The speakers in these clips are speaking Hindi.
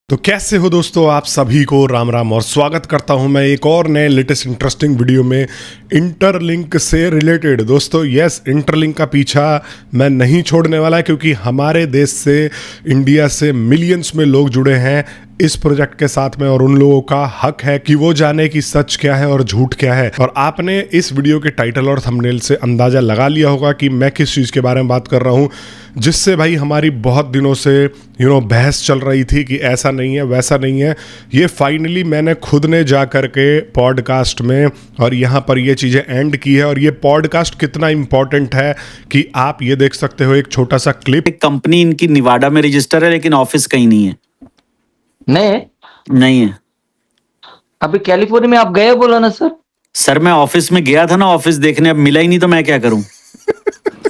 तो कैसे हो दोस्तों, आप सभी को राम राम और स्वागत करता हूं मैं एक और नए लेटेस्ट इंटरेस्टिंग वीडियो में इंटरलिंक से रिलेटेड। दोस्तों यस, इंटरलिंक का पीछा मैं नहीं छोड़ने वाला क्योंकि हमारे देश से, इंडिया से मिलियंस में लोग जुड़े हैं इस प्रोजेक्ट के साथ में और उन लोगों का हक है कि वो जाने कि सच क्या है और झूठ क्या है। और आपने इस वीडियो के टाइटल और थंबनेल से अंदाजा लगा लिया होगा कि मैं किस चीज़ के बारे में बात कर रहा हूँ, जिससे भाई हमारी बहुत दिनों से बहस चल रही थी कि ऐसा नहीं है वैसा नहीं है। ये फाइनली मैंने खुद ने जा करके पॉडकास्ट में और यहाँ पर ये चीज़ें एंड की है। और ये पॉडकास्ट कितना इंपॉर्टेंट है कि आप ये देख सकते हो, एक छोटा सा क्लिप। एक कंपनी इनकी निवाडा में रजिस्टर है लेकिन ऑफिस कहीं नहीं है। नहीं है। अभी कैलिफोर्निया में आप गए बोला ना सर? सर मैं ऑफिस में गया था ना ऑफिस देखने, अब मिला ही नहीं तो मैं क्या करूं।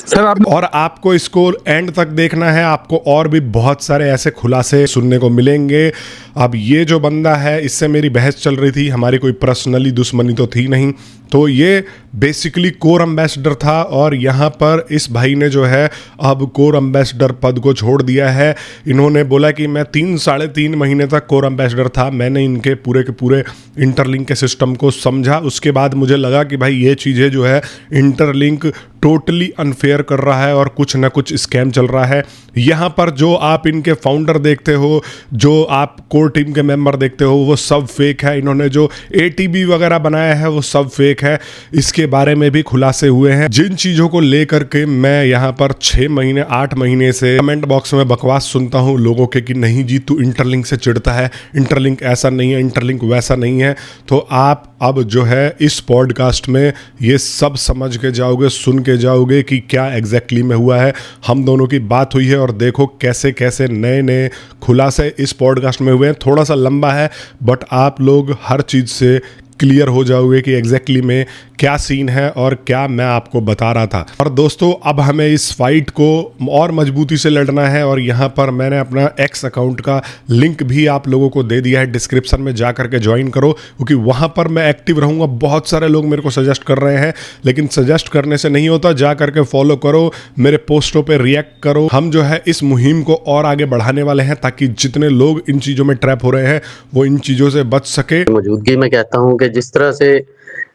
सर और आपको इसको एंड तक देखना है, आपको और भी बहुत सारे ऐसे खुलासे सुनने को मिलेंगे। अब ये जो बंदा है, इससे मेरी बहस चल रही थी, हमारी कोई पर्सनली दुश्मनी तो थी नहीं। तो ये बेसिकली कोर एम्बेसडर था और यहाँ पर इस भाई ने जो है अब कोर एम्बेसडर पद को छोड़ दिया है। इन्होंने बोला कि मैं 3-3.5 महीने तक कोर एम्बेसडर था, मैंने इनके पूरे के पूरे इंटरलिंक के सिस्टम को समझा। उसके बाद मुझे लगा कि भाई ये चीज़ें जो है इंटरलिंक टोटली अनफेयर कर रहा है और कुछ ना कुछ स्कैम चल रहा है। यहाँ पर जो आप इनके फाउंडर देखते हो, जो आप कोर टीम के मेंबर देखते हो, वो सब फेक है। इन्होंने जो एटीबी वगैरह बनाया है वो सब फेक है। इसके बारे में भी खुलासे हुए हैं, जिन चीज़ों को लेकर के मैं यहाँ पर 6 महीने 8 महीने से कमेंट बॉक्स में बकवास सुनता हूँ लोगों के कि नहीं जी तू इंटरलिंक से चिढ़ता है, इंटरलिंक ऐसा नहीं है, इंटरलिंक वैसा नहीं है। तो आप अब जो है इस पॉडकास्ट में ये सब समझ के जाओगे, सुन के जाओगे कि क्या एग्जैक्टली में हुआ है। हम दोनों की बात हुई है और देखो कैसे कैसे नए नए खुलासे इस पॉडकास्ट में हुए हैं। थोड़ा सा लंबा है बट आप लोग हर चीज़ से क्लियर हो जाओगे कि एग्जैक्टली में क्या सीन है और क्या मैं आपको बता रहा था। और दोस्तों अब हमें इस फाइट को और मजबूती से लड़ना है और यहाँ पर मैंने अपना एक्स अकाउंट का लिंक भी आप लोगों को दे दिया है, डिस्क्रिप्शन में जा करके ज्वाइन करो क्योंकि वहाँ पर मैं एक्टिव रहूँगा। बहुत सारे लोग मेरे को सजेस्ट कर रहे हैं लेकिन सजेस्ट करने से नहीं होता, जा करके फॉलो करो, मेरे पोस्टों पर रिएक्ट करो। हम जो है इस मुहिम को और आगे बढ़ाने वाले हैं ताकि जितने लोग इन चीज़ों में ट्रैप हो रहे हैं वो इन चीज़ों से बच सके। मौजूदगी में कहता हूँ कि जिस तरह से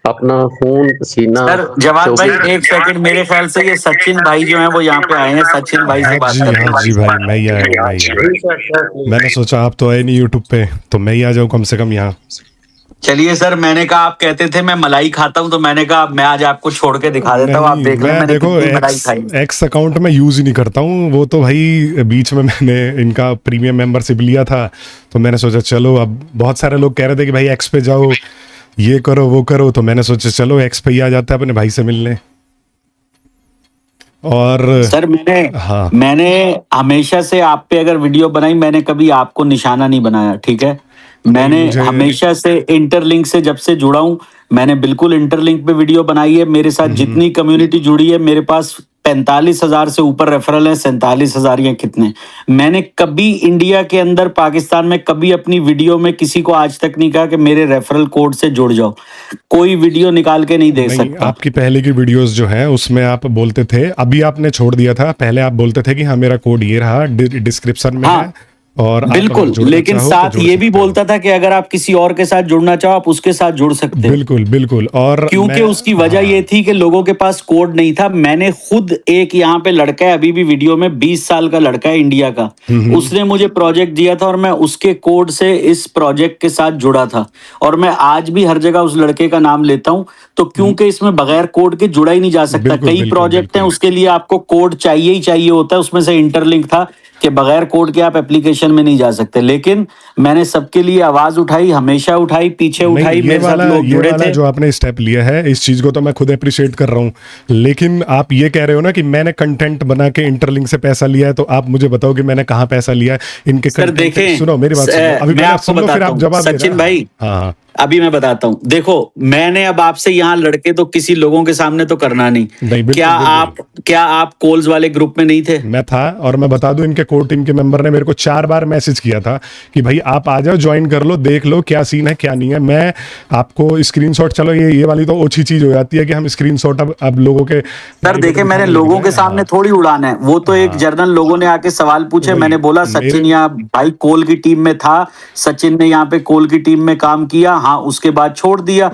अपना खून पसीना। सर जवाब भाई एक सेकंड, मेरे ख्याल से ये सचिन भाई जो हैं वो यहाँ पे आए हैं, सचिन भाई से बात करते हैं। हाँ जी भाई, मैं ही आया। मैंने सोचा आप तो आए नहीं यूट्यूब पे, तो मैं ही आ जाऊँ कम से कम यहाँ। चलिए सर, मैंने कहा आप कहते थे मैं मलाई खाता हूँ तो मैंने कहा मैं आज आपको छोड़ के दिखा देता हूँ, आप देख लें मैंने कितनी मलाई खाई। एक्स अकाउंट में यूज ही नहीं करता हूँ, वो तो भाई बीच में मैंने इनका प्रीमियम मेंबरशिप लिया था तो मैंने सोचा चलो, अब बहुत सारे लोग कह रहे थे कि भाई एक्स पे जाओ, ये करो वो करो, तो मैंने सोचा चलो एक्स पे ही आ जाता है अपने भाई से मिलने। और सर मैंने हमेशा से आप पे अगर वीडियो बनाई, मैंने कभी आपको निशाना नहीं बनाया, ठीक है। मैंने हमेशा से इंटरलिंक से जब से जुड़ा हूं, मैंने बिल्कुल इंटरलिंक पे वीडियो बनाई है। मेरे साथ जितनी कम्युनिटी जुड़ी है, मेरे पास 45,000 से ऊपर रेफरल है, 47,000 या कितने। मैंने कभी इंडिया के अंदर, पाकिस्तान में कभी अपनी वीडियो में किसी को आज तक नहीं कहा कि मेरे रेफरल कोड से जुड़ जाओ। कोई वीडियो निकाल के नहीं दे सकता। आपकी पहले की वीडियोस जो है उसमें आप बोलते थे, अभी आपने छोड़ दिया था, पहले आप बोलते थे कि हाँ मेरा कोड ये रहा, डिस्क्रिप्शन में है। और बिल्कुल, लेकिन साथ ये भी बोलता था कि अगर आप किसी और के साथ जुड़ना चाहो आप उसके साथ जुड़ सकते हैं। बिल्कुल बिल्कुल। और क्योंकि उसकी वजह ये थी कि लोगों के पास कोड नहीं था। मैंने खुद, एक यहाँ पे लड़का है अभी भी वीडियो में, 20 साल का लड़का है इंडिया का, उसने मुझे प्रोजेक्ट दिया था और मैं उसके कोड से इस प्रोजेक्ट के साथ जुड़ा था। और मैं आज भी हर जगह उस लड़के का नाम लेता हूँ, तो क्योंकि इसमें बगैर कोड के जुड़ा ही नहीं जा सकता। कई प्रोजेक्ट हैं उसके लिए आपको कोड चाहिए ही चाहिए होता है, उसमें से इंटरलिंक था कि बगैर कोड के आप एप्लीकेशन में नहीं जा सकते। लेकिन मैंने सबके लिए आवाज उठाई, हमेशा उठाई, पीछे उठाई, मेरे साथ लोग जुड़े थे। जो आपने स्टेप लिया है, इस चीज को तो मैं खुद अप्रिशिएट कर रहा हूँ। लेकिन आप ये कह रहे हो ना कि मैंने कंटेंट बना के इंटरलिंक से पैसा लिया है, तो आप मुझे बताओ कि मैंने कहाँ पैसा लिया है इनके। सर देखें, सुनो मेरी बात, सुनो अभी, मैं आपको सुनो फिर आप जवाब सचिन भाई, हाँ अभी मैं बताता हूँ। देखो, मैंने अब आपसे यहाँ लड़के तो किसी लोगों के सामने तो करना नहीं। बिल्कुल, क्या आप कोल्स वाले ग्रुप में नहीं थे? मैं था, और मैं बता दूं, इनके कोर टीम के मेंबर ने मेरे को 4 बार मैसेज किया था कि भाई आप आ जाओ, ज्वाइन कर लो, देख लो क्या सीन है क्या नहीं है। मैं आपको स्क्रीनशॉट, चलो ये वाली तो ओछी चीज हो जाती है कि हम स्क्रीनशॉट अब लोगों के सर देखे, मैंने लोगों के सामने थोड़ी उड़ाना है। वो तो एक जर्नल लोगों ने आके सवाल पूछे, वही, मैंने बोला सचिन यहाँ भाई कोल की टीम में था, सचिन ने यहाँ पे कोल की टीम में काम किया, हाँ उसके बाद छोड़ दिया,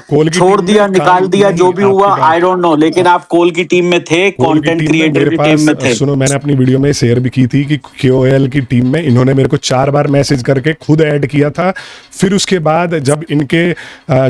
निकाल दिया, जो भी हुआ आई डोंट नो, लेकिन आप कोल की टीम में थे, कंटेंट क्रिएटर की टीम में थे। सुनो, मैंने अपनी वीडियो में शेयर भी की थी कि KOL की टीम में इन्होंने मेरे को 4 बार मैसेज करके खुद ऐड किया था। फिर उसके बाद जब इनके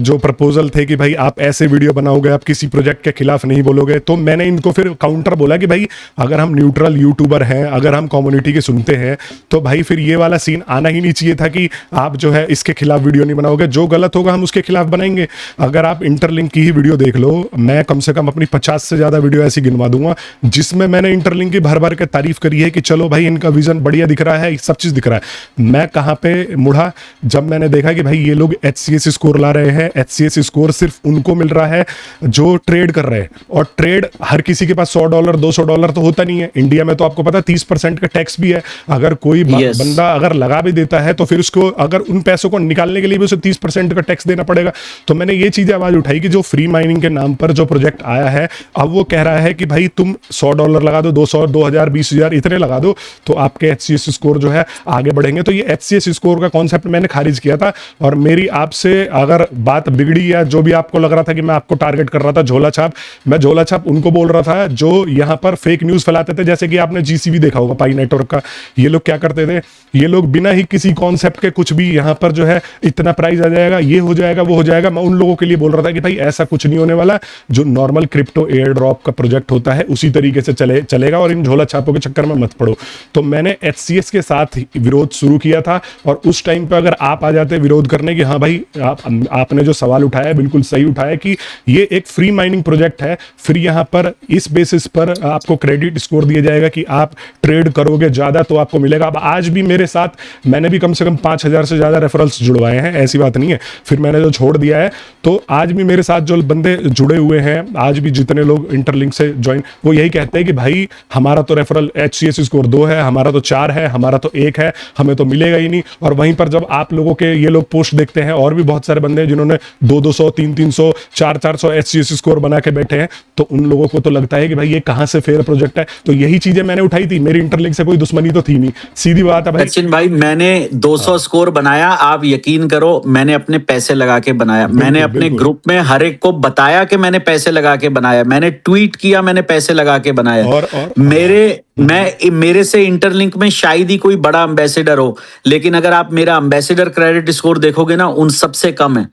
जो प्रपोजल थे कि भाई आप ऐसे वीडियो बनाओगे, आप किसी प्रोजेक्ट के खिलाफ नहीं बोलोगे, तो मैंने इनको फिर काउंटर बोला कि भाई अगर हम न्यूट्रल यूट्यूबर हैं, अगर हम कम्युनिटी के सुनते हैं, तो भाई फिर ये वाला सीन आना ही नहीं चाहिए था कि आप जो है इसके खिलाफ वीडियो नहीं बनाओगे। जो गलत होगा हम उसके खिलाफ बनाएंगे। अगर आप इंटरलिंक की ही वीडियो देख लो, मैं कम से कम अपनी 50 से ज्यादा वीडियो ऐसी गिनवा दूंगा जिसमें मैंने इंटरलिंक की भर भर के तारीफ करी है कि चलो भाई इनका विजन बढ़िया दिख रहा है, सब चीज दिख रहा है। मैं कहां पे मुड़ा, जब मैंने देखा कि भाई ये लोग HCS स्कोर ला रहे हैं। HCS स्कोर सिर्फ उनको मिल रहा है जो ट्रेड कर रहे हैं, और ट्रेड हर किसी के पास $100 $200 तो होता नहीं है। इंडिया में तो आपको पता 30% का टैक्स भी है। अगर कोई बंदा अगर लगा भी देता है तो फिर उसको अगर उन पैसों को निकालने के लिए भी उसे 30% का टैक्स देना पड़ेगा। तो मैंने ये चीजें आवाज उठाई कि जो फ्री माइनिंग के नाम पर जो प्रोजेक्ट आया है, अब वो कह रहा है कि भाई तुम $100 लगा दो, 200 2000 20000 इतने लगा दो, तो आपके HCS स्कोर जो है आगे बढ़ेंगे। तो ये HCS स्कोर का कॉन्सेप्ट मैंने खारिज किया था। और मेरी आपसे अगर बात बिगड़ी या जो भी आपको लग रहा था कि मैं आपको टारगेट कर रहा था झोला छाप, मैं झोला छाप उनको बोल रहा था जो यहाँ पर फेक न्यूज फैलाते थे। जैसे कि आपने GCV देखा होगा, पाई नेटवर्क का, ये लोग क्या करते थे, ये लोग बिना ही किसी कॉन्सेप्ट के कुछ भी यहाँ पर जो है इतना प्राइस आ जाएगा, ये हो जाएगा, वो हो जाएगा। मैं उन लोगों के लिए बोल रहा था कि भाई ऐसा कुछ नहीं होने वाला। जो नॉर्मल क्रिप्टो एयर ड्रॉप का प्रोजेक्ट होता है उसी तरीके से चलेगा, और इन झोला छापों के चक्कर में मत पड़ो। तो मैंने HCS के साथ विरोध शुरू किया था, और उस टाइम पे अगर आप आ जाते विरोध करने की, हाँ भाई आपने जो सवाल उठाया बिल्कुल सही उठाया कि ये एक फ्री माइनिंग प्रोजेक्ट है, फिर यहाँ पर इस बेसिस पर आपको क्रेडिट स्कोर दिया जाएगा कि आप ट्रेड करोगे ज्यादा तो आपको मिलेगा। अब आज भी मेरे साथ मैंने भी कम से कम 5000 से ज्यादा रेफरल्स जुड़वाए हैं, ऐसी बात नहीं है। फिर मैंने जो छोड़ दिया है, तो आज भी मेरे साथ जो बंदे जुड़े हुए हैं, आज भी जितने लोग इंटरलिंक से ज्वाइन, वो यही कहते हैं कि भाई हमारा तो रेफरल HCS स्कोर 2 है, हमारा तो 4 है, हमारा तो 1 है, हमें तो मिलेगा ही नहीं। और वहीं पर जब आप लोगों के ये लोग पोस्ट देखते हैं, और भी बहुत सारे बंदे हैं जिन्होंने 200 300 400 HCS स्कोर बना के बैठे हैं, तो उन लोगों को तो लगता है कि भाई ये कहां से फेयर प्रोजेक्ट है। तो यही चीजें मैंने उठाई थी। मेरी इंटरलिंक से कोई दुश्मनी तो थी नहीं, सीधी बात है भाई। सचिन भाई, मैंने 200 स्कोर बनाया, आप यकीन करो, मैंने अपने पैसे लगा के बनाया। मैंने अपने ग्रुप में हर एक को बताया कि मैंने पैसे लगा के बनाया, मैंने ट्वीट किया, मैंने पैसे लगा के बनाया। और मेरे से इंटरलिंक में शायद ही कोई बड़ा एम्बेसडर हो, लेकिन अगर आप मेरा एम्बेसडर क्रेडिट स्कोर देखोगे ना, उन सबसे कम है।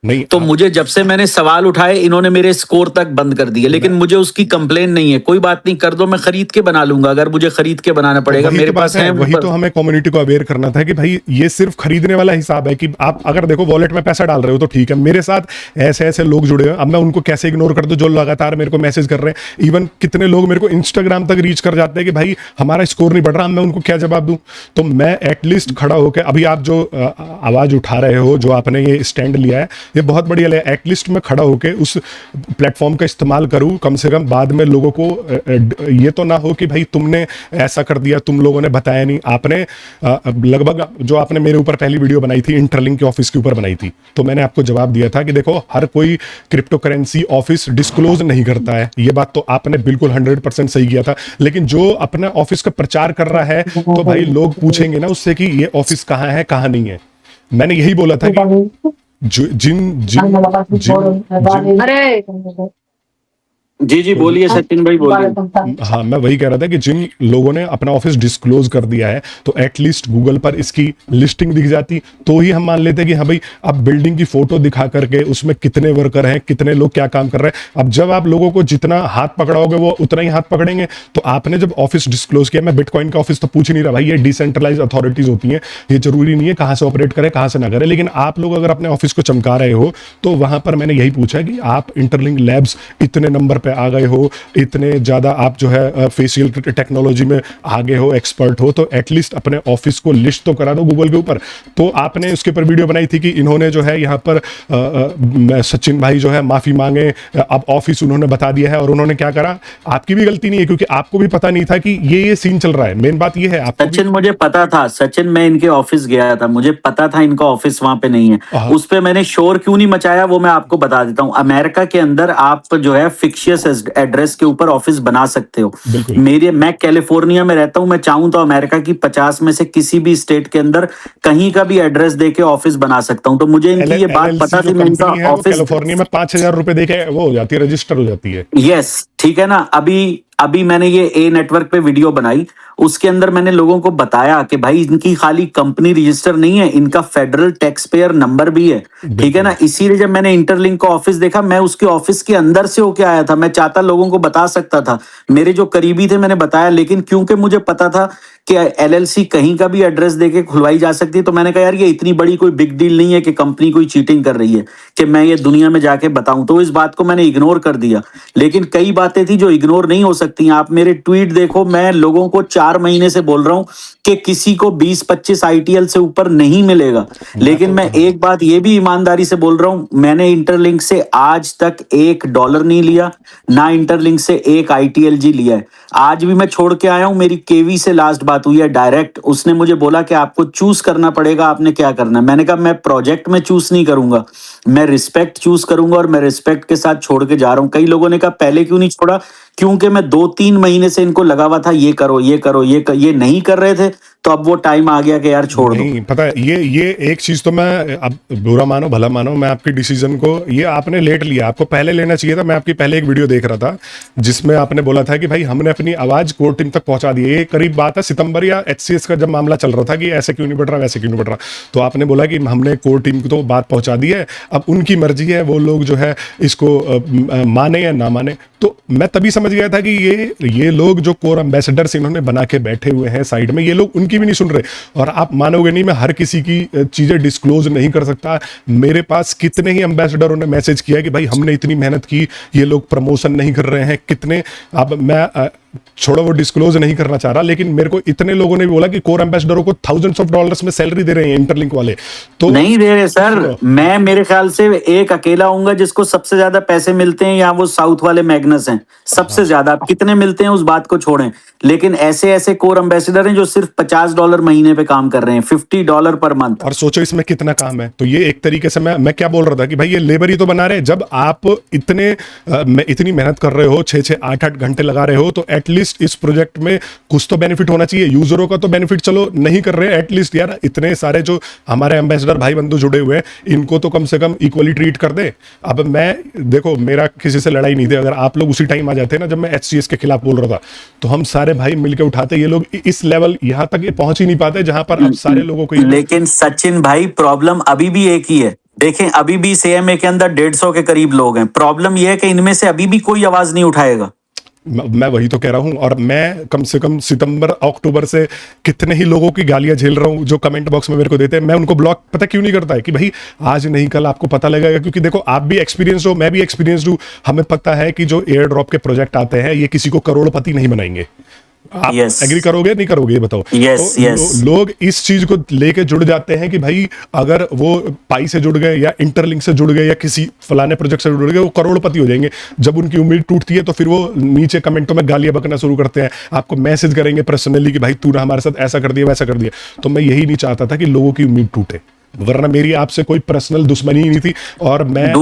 नहीं, तो मुझे जब से मैंने सवाल उठाए, इन्होंने मेरे स्कोर तक बंद कर दिए, लेकिन मुझे उसकी कंप्लेन नहीं है। कोई बात नहीं, कर दो, मैं खरीद के बना लूंगा अगर मुझे खरीद के बनाना पड़ेगा। मेरे पास है। वही तो हमें कम्युनिटी को अवेयर करना था कि भाई ये सिर्फ खरीदने वाला हिसाब है कि आप अगर देखो वॉलेट में पैसा डाल रहे हो तो ठीक है। मेरे साथ ऐसे ऐसे लोग जुड़े हैं, अब मैं उनको कैसे इग्नोर कर दूं जो लगातार मेरे को मैसेज कर रहे हैं। इवन कितने लोग मेरे को इंस्टाग्राम तक रीच कर जाते हैं कि भाई हमारा स्कोर नहीं बढ़ रहा, मैं उनको क्या जवाब दूं। तो मैं एटलीस्ट खड़ा होकर, अभी आप जो आवाज उठा रहे हो, जो आपने ये स्टैंड लिया है, ये बहुत बढ़िया है। एटलीस्ट मैं खड़ा होकर उस प्लेटफॉर्म का इस्तेमाल करूं, कम से कम बाद में लोगों को ये तो ना हो कि भाई तुमने ऐसा कर दिया, तुम लोगों ने बताया नहीं। आपने लगभग जो आपने मेरे ऊपर पहली वीडियो बनाई थी इंटरलिंक के ऑफिस के ऊपर बनाई थी, तो मैंने आपको जवाब दिया था कि देखो हर कोई क्रिप्टो करेंसी ऑफिस डिस्क्लोज नहीं करता है। ये बात तो आपने बिल्कुल 100% सही किया था। लेकिन जो अपना ऑफिस का प्रचार कर रहा है, तो भाई लोग पूछेंगे ना उससे कि ये ऑफिस कहाँ है कहाँ नहीं है। मैंने यही बोला था कि जी बोलिए सचिन भाई, बोलिए। हाँ, मैं वही कह रहा था कि जिन लोगों ने अपना ऑफिस डिस्क्लोज कर दिया है, तो एटलीस्ट गूगल पर इसकी लिस्टिंग दिख जाती, तो ही हम मान लेते कि हाँ भाई अब बिल्डिंग की फोटो दिखा करके उसमें कितने वर्कर हैं, कितने लोग क्या काम कर रहे हैं। अब जब आप लोगों को जितना हाथ पकड़ाओगे वो उतना ही हाथ पकड़ेंगे। तो आपने जब ऑफिस डिस्क्लोज किया, मैं बिटकॉइन का ऑफिस तो पूछ ही नहीं रहा भाई, ये डिसेंट्रलाइज अथॉरिटीज होती हैं, ये जरूरी नहीं है कहाँ से ऑपरेट करे कहाँ से ना करे। लेकिन आप लोग अगर अपने ऑफिस को चमका रहे हो, तो वहां पर मैंने यही पूछा कि आप इंटरलिंक लैब्स इतने नंबर पे आ गए हो, इतने ज़्यादा आप जो है फेशियल टेक्नोलॉजी में आगे हो, एक्सपर्ट हो, तो एटलीस्ट अपने ऑफिस को लिस्ट तो करा दो गूगल के ऊपर। तो आपने उसके ऊपर वीडियो बनाई थी कि इन्होंने जो है यहाँ पर सचिन भाई जो है माफ़ी मांगे, अब ऑफिस उन्होंने बता दिया है, और उन्होंने क्या करा, आपकी भी गलती नहीं है क्योंकि आपको भी पता नहीं था कि ये सीन चल रहा है। मेन बात ये है आपको भी, सचिन मुझे पता था, सचिन मैं इनके ऑफिस गया था, मुझे पता था इनका ऑफिस वहां पे नहीं है। उस पे मैंने शोर क्यों नहीं मचाया वो मैं आपको बता देता हूँ। अमेरिका के अंदर आप जो है फिक्शियस एड्रेस के ऊपर ऑफिस बना सकते हो। बिल्कुल। मैं कैलिफोर्निया में रहता हूँ, मैं चाहूँ तो अमेरिका की 50 में से किसी भी स्टेट के अंदर कहीं का भी एड्रेस देके ऑफिस बना सकता हूँ। तो मुझे इनकी ये बात LLC पता जो थी, मैं इनका कंपनी है वो ऑफिस, कैलिफोर्निया में 5,000 रुपए देके वो हो जाती है, रजिस्टर हो जाती है। यस ठीक है ना। अभी मैंने ये ए नेटवर्क पे वीडियो बनाई, उसके अंदर मैंने लोगों को बताया कि भाई इनकी खाली कंपनी रजिस्टर नहीं है, इनका फेडरल टैक्स पेयर नंबर भी है, ठीक है ना। इसीलिए जब मैंने इंटरलिंक का ऑफिस देखा, मैं उसके ऑफिस के अंदर से होके आया था, मैं चाहता लोगों को बता सकता था, मेरे जो करीबी थे मैंने बताया, लेकिन क्योंकि मुझे पता था कि एलएलसी कहीं का भी एड्रेस देके खुलवाई जा सकती है, तो मैंने कहा यार ये इतनी बड़ी कोई बिग डील नहीं है कि कंपनी कोई चीटिंग कर रही है कि मैं ये दुनिया में जाके बताऊं, तो इस बात को मैंने इग्नोर कर दिया। लेकिन कई बातें थी जो इग्नोर नहीं हो सकती। आप मेरे ट्वीट देखो, मैं लोगों को 4 महीने से बोल रहा हूं कि किसी को 20-25 आईटीएल से ऊपर नहीं मिलेगा, लेकिन मैं एक बात ये भी ईमानदारी से बोल रहा हूं, मैंने इंटरलिंक से आज तक $1 नहीं लिया, ना इंटरलिंक से एक आईटीएलजी लिया है। आज भी मैं छोड़ के आया हूं, मेरी केवी से लास्ट बात हुई है डायरेक्ट, उसने मुझे बोला कि आपको चूज करना पड़ेगा, आपने क्या करना है। मैंने कहा मैं प्रोजेक्ट में चूज नहीं करूंगा, मैं रिस्पेक्ट चूज करूंगा, और मैं रिस्पेक्ट के साथ छोड़ के जा रहा हूं। कई लोगों ने कहा पहले क्यों नहीं छोड़ा, क्योंकि मैं 2-3 महीने से इनको लगा हुआ था ये करो ये करो ये नहीं कर रहे थे, तो अब वो टाइम आ गया कि यार छोड़ दो। नहीं पता है, ये एक चीज तो मैं, अब बुरा मानो भला मानो, मैं आपके डिसीजन को, ये आपने लेट लिया, आपको पहले लेना चाहिए था। मैं आपकी पहले एक वीडियो देख रहा था जिसमें आपने बोला था कि भाई हमने अपनी आवाज कोर्ट टीम तक पहुंचा दी है। ये करीब बात है सितंबर या एचसीएस का जब मामला चल रहा था कि ऐसे क्यों नहीं बढ़ रहा, वैसे क्यों नहीं बढ़ रहा, तो आपने बोला कि हमने कोर्ट टीम को तो बात पहुंचा दी है, अब उनकी मर्जी है, वो लोग जो है इसको माने या ना माने। तो मैं तभी समझ गया था कि ये लोग जो कोर एम्बेसडर्स इन्होंने बना के बैठे हुए हैं साइड में, ये लोग उनकी भी नहीं सुन रहे। और आप मानोगे नहीं, मैं हर किसी की चीजें डिस्क्लोज नहीं कर सकता। मेरे पास कितने ही एम्बेसडरों ने मैसेज किया कि भाई हमने इतनी मेहनत की, ये लोग प्रमोशन नहीं कर रहे हैं, कितने, अब मैं छोड़ो वो डिस्क्लोज नहीं करना चाह रहा, लेकिन मेरे को इतने लोगों ने भी बोला कि कोर एम्बेसडरों को थाउजेंड्स ऑफ डॉलर्स में सैलरी दे रहे हैं इंटरलिंक वाले। तो नहीं दे रहे सर, मैं मेरे ख्याल से एक अकेला हूंगा जिसको सबसे ज्यादा पैसे मिलते हैं, या वो साउथ वाले मैग्नस हैं सबसे ज्यादा। अब कितने मिलते हैं उस बात को छोड़ें, लेकिन ऐसे ऐसे कोर एम्बेसडर हैं जो सिर्फ $50 महीने पे काम कर रहे हैं, $50 पर मंथ। और सोचो इसमें कितना काम है। तो ये एक तरीके से मैं क्या बोल रहा था कि भाई ये लेबर ही तो बना रहे हैं। जब आप इतनी मेहनत कर रहे हो, 6-6 8-8 घंटे लगा रहे हो, तो एटलीस्ट इस प्रोजेक्ट में कुछ तो बेनिफिट होना चाहिए। यूजरों का तो बेनिफिट चलो नहीं कर रहे, एटलीस्ट यार इतने सारे जो हमारे एम्बेसडर भाई बंधु जुड़े हुए हैं, इनको तो कम से कम इक्वली ट्रीट कर दे। अब मैं देखो, मेरा किसी से लड़ाई नहीं थी, अगर आप लोग उसी टाइम आ जाते ना जब मैं एचसीएस के खिलाफ बोल रहा था, तो हम सारे भाई मिलकर उठाते। ये लोग इस लेवल यहां तक ये पहुंच ही नहीं पाते जहां पर अब सारे लोगों को। लेकिन सचिन भाई प्रॉब्लम अभी भी एक ही है, देखें अभी भी सीएमए के अंदर 150 के करीब लोग हैं। प्रॉब्लम यह है कि इनमें से अभी भी कोई आवाज नहीं उठाएगा। मैं वही तो कह रहा हूं, और मैं कम से कम सितंबर अक्टूबर से कितने ही लोगों की गालियां झेल रहा हूं जो कमेंट बॉक्स में मेरे को देते हैं। मैं उनको ब्लॉक पता क्यों नहीं करता है कि भाई आज नहीं कल आपको पता लगेगा, क्योंकि देखो आप भी एक्सपीरियंस हो, मैं भी एक्सपीरियंस हूं। हमें पता है कि जो एयर ड्रॉप के प्रोजेक्ट आते हैं ये किसी को करोड़पति नहीं बनाएंगे। आप एग्री करोगे नहीं करोगे ये बताओ। तो लोग इस चीज को लेके जुड़ जाते हैं कि भाई अगर वो पाई से जुड़ गए या इंटरलिंक से जुड़ गए या किसी फलाने प्रोजेक्ट से जुड़ गए, वो करोड़पति हो जाएंगे। जब उनकी उम्मीद टूटती है तो फिर वो नीचे कमेंटों में गालियां बकना शुरू करते हैं, आपको मैसेज करेंगे पर्सनली कि भाई तूने हमारे साथ ऐसा कर दिया वैसा कर दिया। तो मैं यही नहीं चाहता था कि लोगों की उम्मीद टूटे, वरना मेरी आपसे कोई पर्सनल दुश्मनी ही नहीं थी। और मैं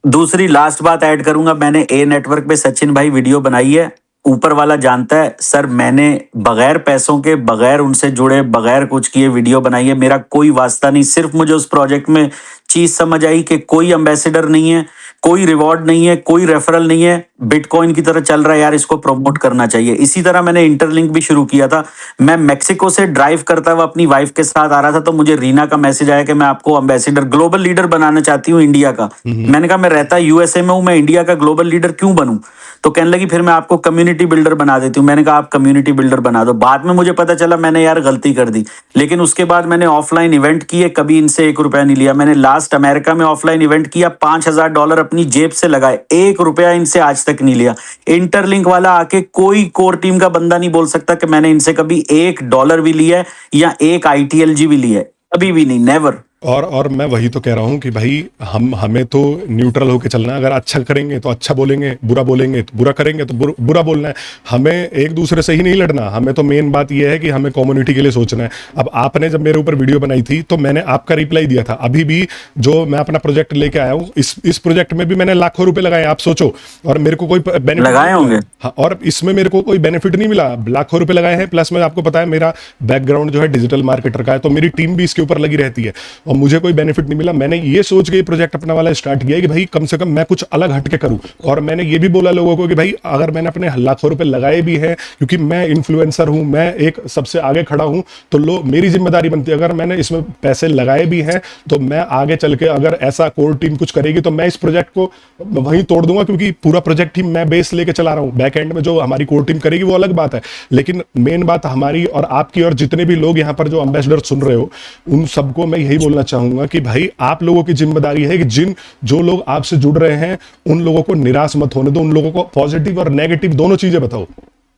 दूसरी लास्ट बात ऐड करूंगा, मैंने ए नेटवर्क पे सचिन भाई वीडियो बनाई है, ऊपर वाला जानता है सर, मैंने बगैर पैसों के, बगैर उनसे जुड़े, बगैर कुछ किए वीडियो बनाई है। मेरा कोई वास्ता नहीं, सिर्फ मुझे उस प्रोजेक्ट में चीज समझ आई कि कोई एम्बेसडर नहीं है, कोई रिवॉर्ड नहीं है, कोई रेफरल नहीं है, बिटकॉइन की तरह चल रहा है यार, इसको प्रमोट करना चाहिए। इसी तरह मैंने इंटरलिंक भी शुरू किया था। मैं मैक्सिको से ड्राइव करता हुआ अपनी वाइफ के साथ आ रहा था, तो मुझे रीना का मैसेज आया कि मैं आपको एम्बेसडर, ग्लोबल लीडर बनाना चाहती हूँ इंडिया का। मैंने कहा मैं रहता यूएसए में हूँ, मैं इंडिया का ग्लोबल लीडर क्यों बनूं? तो कहने लगी फिर मैं आपको कम्युनिटी बिल्डर बना देती हूँ। मैंने कहा आप कम्युनिटी बिल्डर बना दो। बाद में मुझे पता चला मैंने यार गलती कर दी, लेकिन उसके बाद मैंने ऑफलाइन इवेंट किए, कभी इनसे $1 नहीं लिया। मैंने लास्ट अमेरिका में ऑफलाइन इवेंट किया, $5,000 अपनी अपनी जेब से लगाए, 1 रुपया इनसे आज तक नहीं लिया। इंटरलिंक वाला आके कोई कोर टीम का बंदा नहीं बोल सकता कि मैंने इनसे कभी $1 भी लिया है या एक ITLG भी लिया है, कभी भी नहीं, नेवर। और मैं वही तो कह रहा हूँ कि भाई हमें तो न्यूट्रल होके चलना है। अगर अच्छा करेंगे तो अच्छा बोलेंगे, बुरा बोलेंगे तो बुरा करेंगे तो बुरा बोलना है। हमें एक दूसरे से ही नहीं लड़ना। हमें तो मेन बात यह है कि हमें कम्युनिटी के लिए सोचना है। अब आपने जब मेरे ऊपर वीडियो बनाई थी तो मैंने आपका रिप्लाई दिया था। अभी भी जो मैं अपना प्रोजेक्ट लेके आया हूँ, इस प्रोजेक्ट में भी मैंने लाखों रुपए लगाए, आप सोचो, और मेरे को कोई बेनिफिट लगाए होंगे। हाँ, और इसमें मेरे को कोई बेनिफिट नहीं मिला। लाखों रुपए लगाए हैं, प्लस में आपको पता है मेरा बैकग्राउंड जो है डिजिटल मार्केटर का है, तो मेरी टीम भी इसके ऊपर लगी रहती है और मुझे कोई बेनिफिट मिला। मैंने ये सोच के प्रोजेक्ट अपना वाला स्टार्ट किया है कि भाई कम से कम मैं कुछ अलग हटके करूं। और मैंने ये भी बोला लोगों को कि भाई अगर मैंने अपने लाखों रुपए लगाए भी हैं, क्योंकि मैं इन्फ्लुएंसर हूं, मैं एक सबसे आगे खड़ा हूं, तो मेरी जिम्मेदारी बनती है। अगर मैंने इसमें पैसे लगाए भी हैं तो मैं आगे चल के अगर ऐसा कोर टीम कुछ करेगी तो मैं इस प्रोजेक्ट को वहीं तोड़ दूंगा, क्योंकि पूरा प्रोजेक्ट ही मैं बेस लेके चला रहा हूं। बैक एंड में जो हमारी कोर टीम करेगी वो अलग बात है, लेकिन मेन बात हमारी और आपकी और जितने भी लोग यहाँ पर जो एम्बेसडर सुन रहे हो उन सबको मैं यही बोलना चाहूंगा कि भाई आप लोगों की जिम्मेदारी है कि जो लोग आपसे जुड़ रहे हैं उन लोगों को निराश मत होने दो। उन लोगों को पॉजिटिव और नेगेटिव दोनों चीजें बताओ।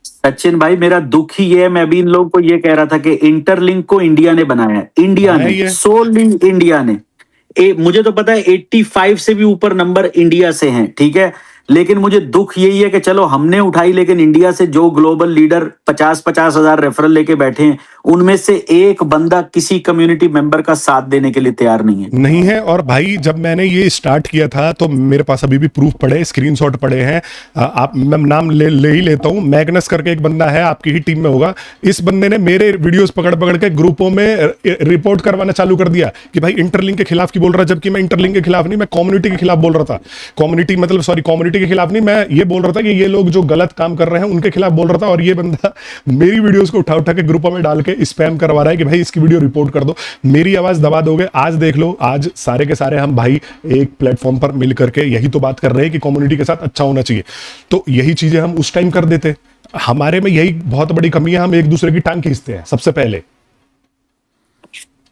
सचिन भाई, मेरा दुख ही ये है, मैं भी इन लोगों को ये कह रहा था कि इंटरलिंक को इंडिया ने बनाया है, इंडिया ने, सोली इंडिया ने। मुझे तो पता है 85 से भी ऊपर नंबर इंडिया से हैं, ठीक है, लेकिन मुझे दुख यही है कि चलो हमने उठाई, लेकिन इंडिया से जो ग्लोबल लीडर 50-50 हजार रेफरल लेके बैठे हैं उनमें से एक बंदा किसी कम्युनिटी मेंबर का साथ देने के लिए तैयार नहीं है। और भाई जब मैंने ये स्टार्ट किया था तो मेरे पास अभी भी प्रूफ पड़े, स्क्रीनशॉट पड़े हैं। आप मैं नाम ले ही लेता हूं, मैग्नस करके एक बंदा है, आपकी ही टीम में होगा। इस बंदे ने मेरे वीडियोस पकड़ के ग्रुपों में रिपोर्ट करवाना चालू कर दिया कि भाई इंटरलिंक के खिलाफ की बोल रहा, जबकि मैं इंटरलिंक के खिलाफ नहीं, मैं कम्युनिटी के खिलाफ बोल रहा था। कम्युनिटी के खिलाफ नहीं, मैं ये बोल रहा था कि ये लोग जो गलत काम कर रहे हैं उनके खिलाफ बोल रहा था। और ये बंदा मेरी वीडियोस को उठा के ग्रुपों में डाल के स्पैम करवा रहा है कि भाई इसकी वीडियो रिपोर्ट कर दो, मेरी आवाज दबा दोगे। आज देख लो, आज सारे के सारे हम भाई एक प्लेटफॉर्म पर मिल करके यही तो बात कर रहे हैं कि कम्युनिटी के साथ अच्छा होना चाहिए। तो यही चीजें हम उस टाइम कर देते। हमारे में यही बहुत बड़ी कमी है, हम एक दूसरे की टांग खींचते हैं सबसे पहले।